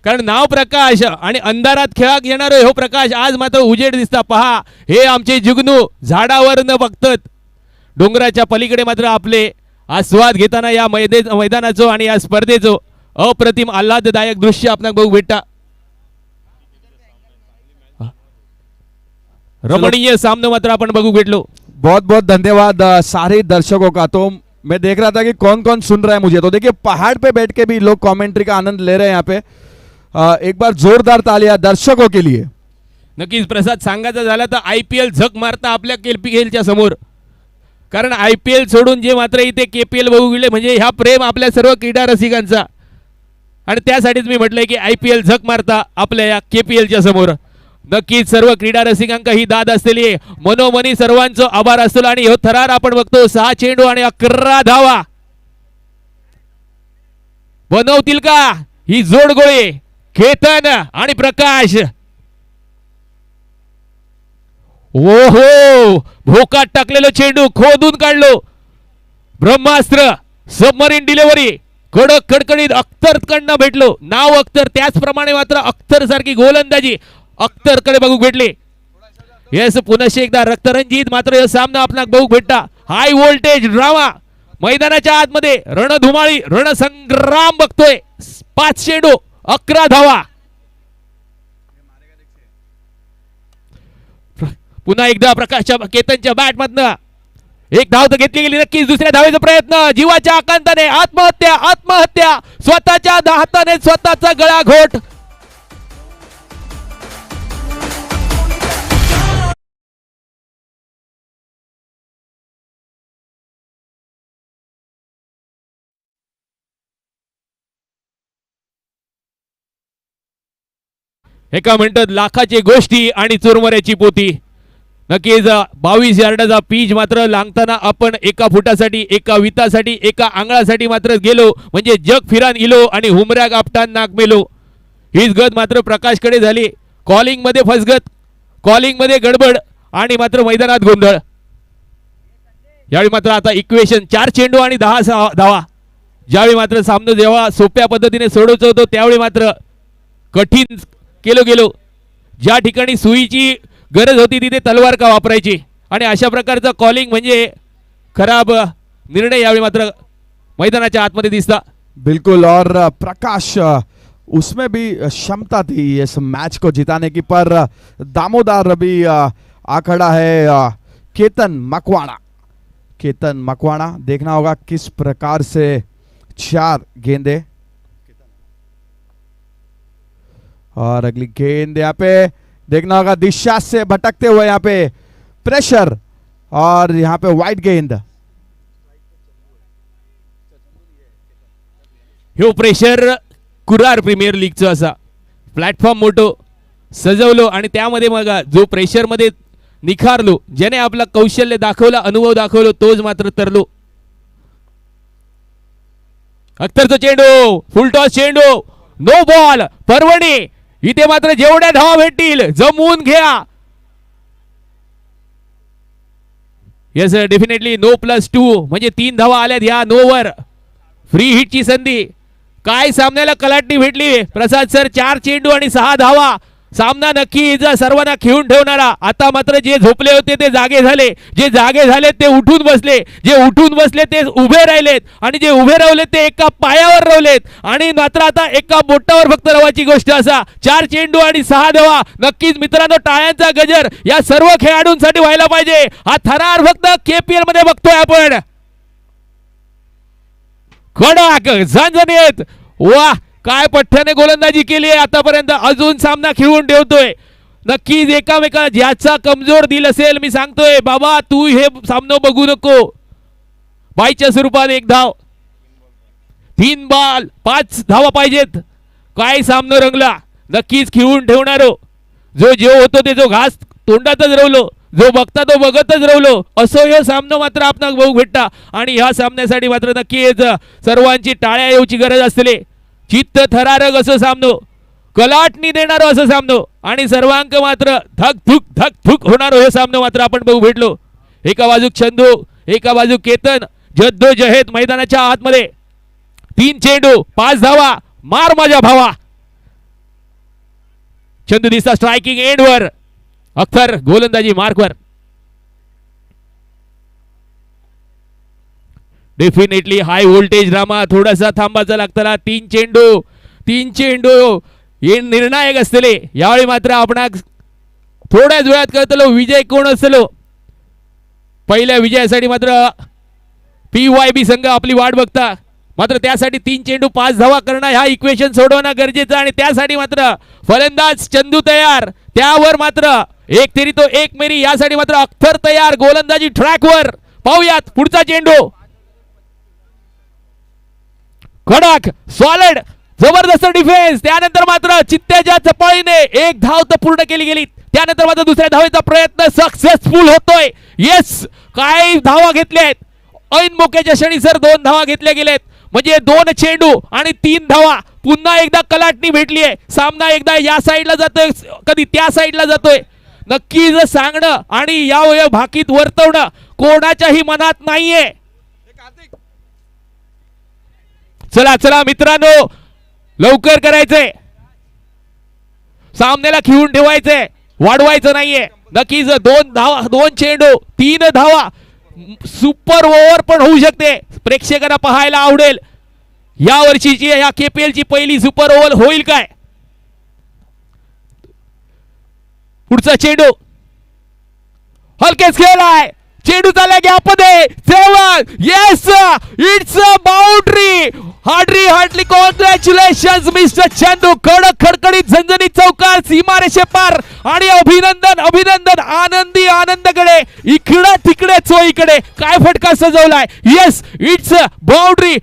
कारण नाव प्रकाश आणि अंधारात खेळाक येणारे हो प्रकाश आज मात्र उजेड दिसता. पहा, हे आमचे जुगनू झाडावर न बघतात डोंगराच्या पलीकडे मात्र आपले आस्वाद घेताना या मैदानाचो आणि या स्पर्धेचो अप्रतिम आल्हाददायक दृश्य आपणाक बघू भेटता. रमणीय सामना मात्र आपण बघू भेटलो. बहुत बहुत धन्यवाद सारे दर्शकों का. तो मैं देख रहा था कि कौन कौन सुन रहा है मुझे. तो देखिए पहाड़ पे बैठ के भी लोग कमेंट्री का आनंद ले रहे हैं यहाँ पे. एक बार जोरदार तालियां दर्शकों के लिए. नक्कीच प्रसाद सांगायचं झालं तर IPL झक मारता आपल्या KPLच्या समोर. कारण IPL सोडून जे मात्र इथे KPL बघू गेले म्हणजे ह्या प्रेम आपल्या सर्व क्रीडा रसिकांचा. आणि त्यासाठीच मी म्हटलंय की IPL झक मारता आपल्या या KPLच्या समोर. नक्कीच सर्व क्रीडा रसिकांका ही दाद असलेली मनोमनी सर्वांचं आभार असतो. आणि हो थरार आपण बघतो 6 चेंडू आणि 11 धावा बनवतील का ही जोडगोळी. केतन आणि प्रकाश. ओहो, भोकात टाकलेलं चेंडू खोदून काढलो. ब्रह्मास्त्र सबमरीन डिलिव्हरी कडक कडकडीत अख्तर कडनं भेटलो. नाव अख्तर, त्याचप्रमाणे मात्र अख्तर सारखी गोलंदाजी अख्तर कडे बघू भेटले. येस, पुन्हा एकदा रक्तरंजित मात्र हे सामना आपल्याला बघू भेटता. हाय व्होल्टेज ड्रामा मैदानाच्या आतमध्ये रणधुमाळी रणसंग्राम बघतोय. 5 चेंडू 11 धावा. पुन्हा एकदा प्रकाशच्या केतनच्या बॅट मधनं एक धाव तर घेतली गेली. नक्कीच दुसऱ्या धावेचा प्रयत्न जीवाच्या आकांताने आत्महत्या आत्महत्या स्वतःच्या हाताने स्वतःचा गळा घोट. एका मिनिटात लाखाची गोष्टी आणि चुरमऱ्याची पोती. नक्कीच 22 यार्डाचा पीच मात्र लांगताना आपण एका फुटासाठी एका वितासाठी एका आंगळासाठी मात्र गेलो म्हणजे जग फिरान इलो आणि हुमऱ्या गापटान नाक मेलो. हीच गत मात्र प्रकाशकडे झाली. कॉलिंग मध्ये फसगत, कॉलिंग मध्ये गडबड आणि मात्र मैदानात गोंधळ. यावेळी मात्र आता इक्वेशन 4 चेंडू आणि 10 धावा. ज्यावेळी मात्र सामना जेव्हा सोप्या पद्धतीने सोडवतो होतो त्यावेळी मात्र कठीण केलो गेलो. ज्या ठिकाणी सुईची गरज होती तिथे तलवार का वापरायची आणि अशा प्रकारचा कॉलिंग म्हणजे खराब निर्णय यावेळी मात्र मैदानाच्या आतमध्ये दिसता. बिल्कुल. और प्रकाश उसमें भी क्षमता थी इस मैच को जिताने की, पर दामोदर भी आ खड़ा है केतन मकवाना. केतन मकवाना देखना होगा किस प्रकार से 4 गेंदे और अगली गेंद यहाँ पे देखना होगा दिशा से भटकते हुए यहाँ पे प्रेशर और यहाँ पे वाइड गेंद. ह्यो प्रेशर कुरार प्रीमियर लीगचा असा प्लॅटफॉर्म मोठो सजवलो आणि त्यामध्ये मग जो प्रेशर मध्ये निखारलो, ज्याने आपला कौशल्य दाखवला, अनुभव दाखवलो, तोच मात्र तरलो. अख्तरचा चेंडू, फुलटॉस चेंडू, नो बॉल. परभणी इथे मात्र जेवढ्या धावा भेटतील जमवून घ्या. येस डेफिनेटली नो +2 म्हणजे 3 धावा आल्यात या नोवर. फ्री हिटची संधी. काय सामन्याला कलाटणी भेटली प्रसाद सर. 4 चेंडू आणि 6 धावा. सामना नक्की सर्वांना खेळून ठेवणारा. आता मात्र जे झोपले होते ते जागे झाले, जे जागे झाले ते उठून बसले, जे उठून बसले ते उभे राहिलेत, आणि जे उभे राहिले ते एका पायावर राहिलेत, आणि मात्र आता एका बोटावर फक्त रवाची गोष्ट असा. 4 चेंडू आणि 6 धावा. नक्कीच मित्रांनो टाळ्यांचा गजर या सर्व खेळाडूंसाठी व्हायला पाहिजे. हा थरार फक्त केपीएल मध्ये बघतोय आपण. कडक झणझणीत. वाह काय पठ्ठ्याने गोलंदाजी केली आहे आतापर्यंत. अजून सामना खेळून ठेवतोय. नक्कीच एकामेकाला ज्याचा कमजोर दिल असेल, मी सांगतोय बाबा तू हे सामना बघू नको. बाईच्या स्वरूपात 1 धाव. 3 बॉल 5 धावा पाहिजेत. काय सामना रंगला. नक्कीच खेळून ठेवणारो. जो जेव होतो ते जो घास तोंडातच रवलो, जो बघता तो बघतच रवलो, असो हे सामना मात्र आपणाक बघू भेटता. आणि ह्या सामन्यासाठी मात्र नक्कीच सर्वांची टाळ्या येऊची गरज असते. चित्त थरारक असं सामनो, कलाटणी देणारं असं सामनो, आणि सर्वांक मात्र धक धुक होणारं हे सामनो मात्र आपण बघू भेटलो. एका बाजू चंदू, एका बाजू केतन, जद्दोजहद मैदानाच्या आतमध्ये. 3 चेंडू 5 धावा. मार माझ्या भावा. चंदू दिसता स्ट्रायकिंग एंडवर. अख्तर गोलंदाजी मार्कवर. डेफिनेटली हाय व्होल्टेज ड्रामा थोडासा थांबायचा लागताना. 3 चेंडू हे निर्णायक असतले. यावेळी मात्र आपण थोड्याच वेळात कळतलो विजय कोण असलो. पहिल्या विजयासाठी मात्र PYB संघ आपली वाट बघता. मात्र त्यासाठी 3 चेंडू 5 धावा करणं हा इक्वेशन सोडवणं गरजेचं, आणि त्यासाठी मात्र फलंदाज चंदू तयार. त्यावर मात्र एक तेरी तो एक मेरी यासाठी मात्र अख्तर तयार. गोलंदाजी ट्रॅकवर. पाहूयात पुढचा चेंडू. कडक सॉलिड जबरदस्त डिफेन्स. त्यानंतर मात्र चित्त्याच्या चपाळीने 1 धाव तर पूर्ण केली गेली. त्यानंतर मात्र दुसऱ्या धावेचा प्रयत्न सक्सेसफुल होतोय. येस काय धावा घेतल्यात ऐन मोक्याच्या क्षणी सर. 2 धावा घेतल्या गेल्यात म्हणजे 2 चेंडू आणि 3 धावा. पुन्हा एकदा कलाटणी भेटली आहे. सामना एकदा या साईडला जातोय, कधी त्या साईडला जातोय. नक्कीच सांगणं आणि या भाकीत वर्तवणं कोणाच्याही मनात नाहीये. चला चला मित्रांनो लवकर करायचंय. सामन्याला खिळून ठेवायचंय, वाढवायचं नाहीये. नक्कीच 2 धावा, 2 चेंडू 3 धावा. सुपर ओव्हर पण होऊ शकते. प्रेक्षकांना पाहायला आवडेल या वर्षीची या KPL ची पहिली सुपर ओव्हर होईल काय. पुढचा चेंडू हलकेच खेळलाय. चेंडू चालला गॅपमध्ये. 7 yes it's a boundary. Hardly congratulations mister Chandu. कडक खडखडीत झणझणीत चौकार सीमारेषे पार. आणि अभिनंदन आनंदी आनंदकडे. इकडे तिकडे चोईकडे काय फटका सजवलाय. Yes it's a boundary.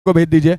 को भेज दीजिए।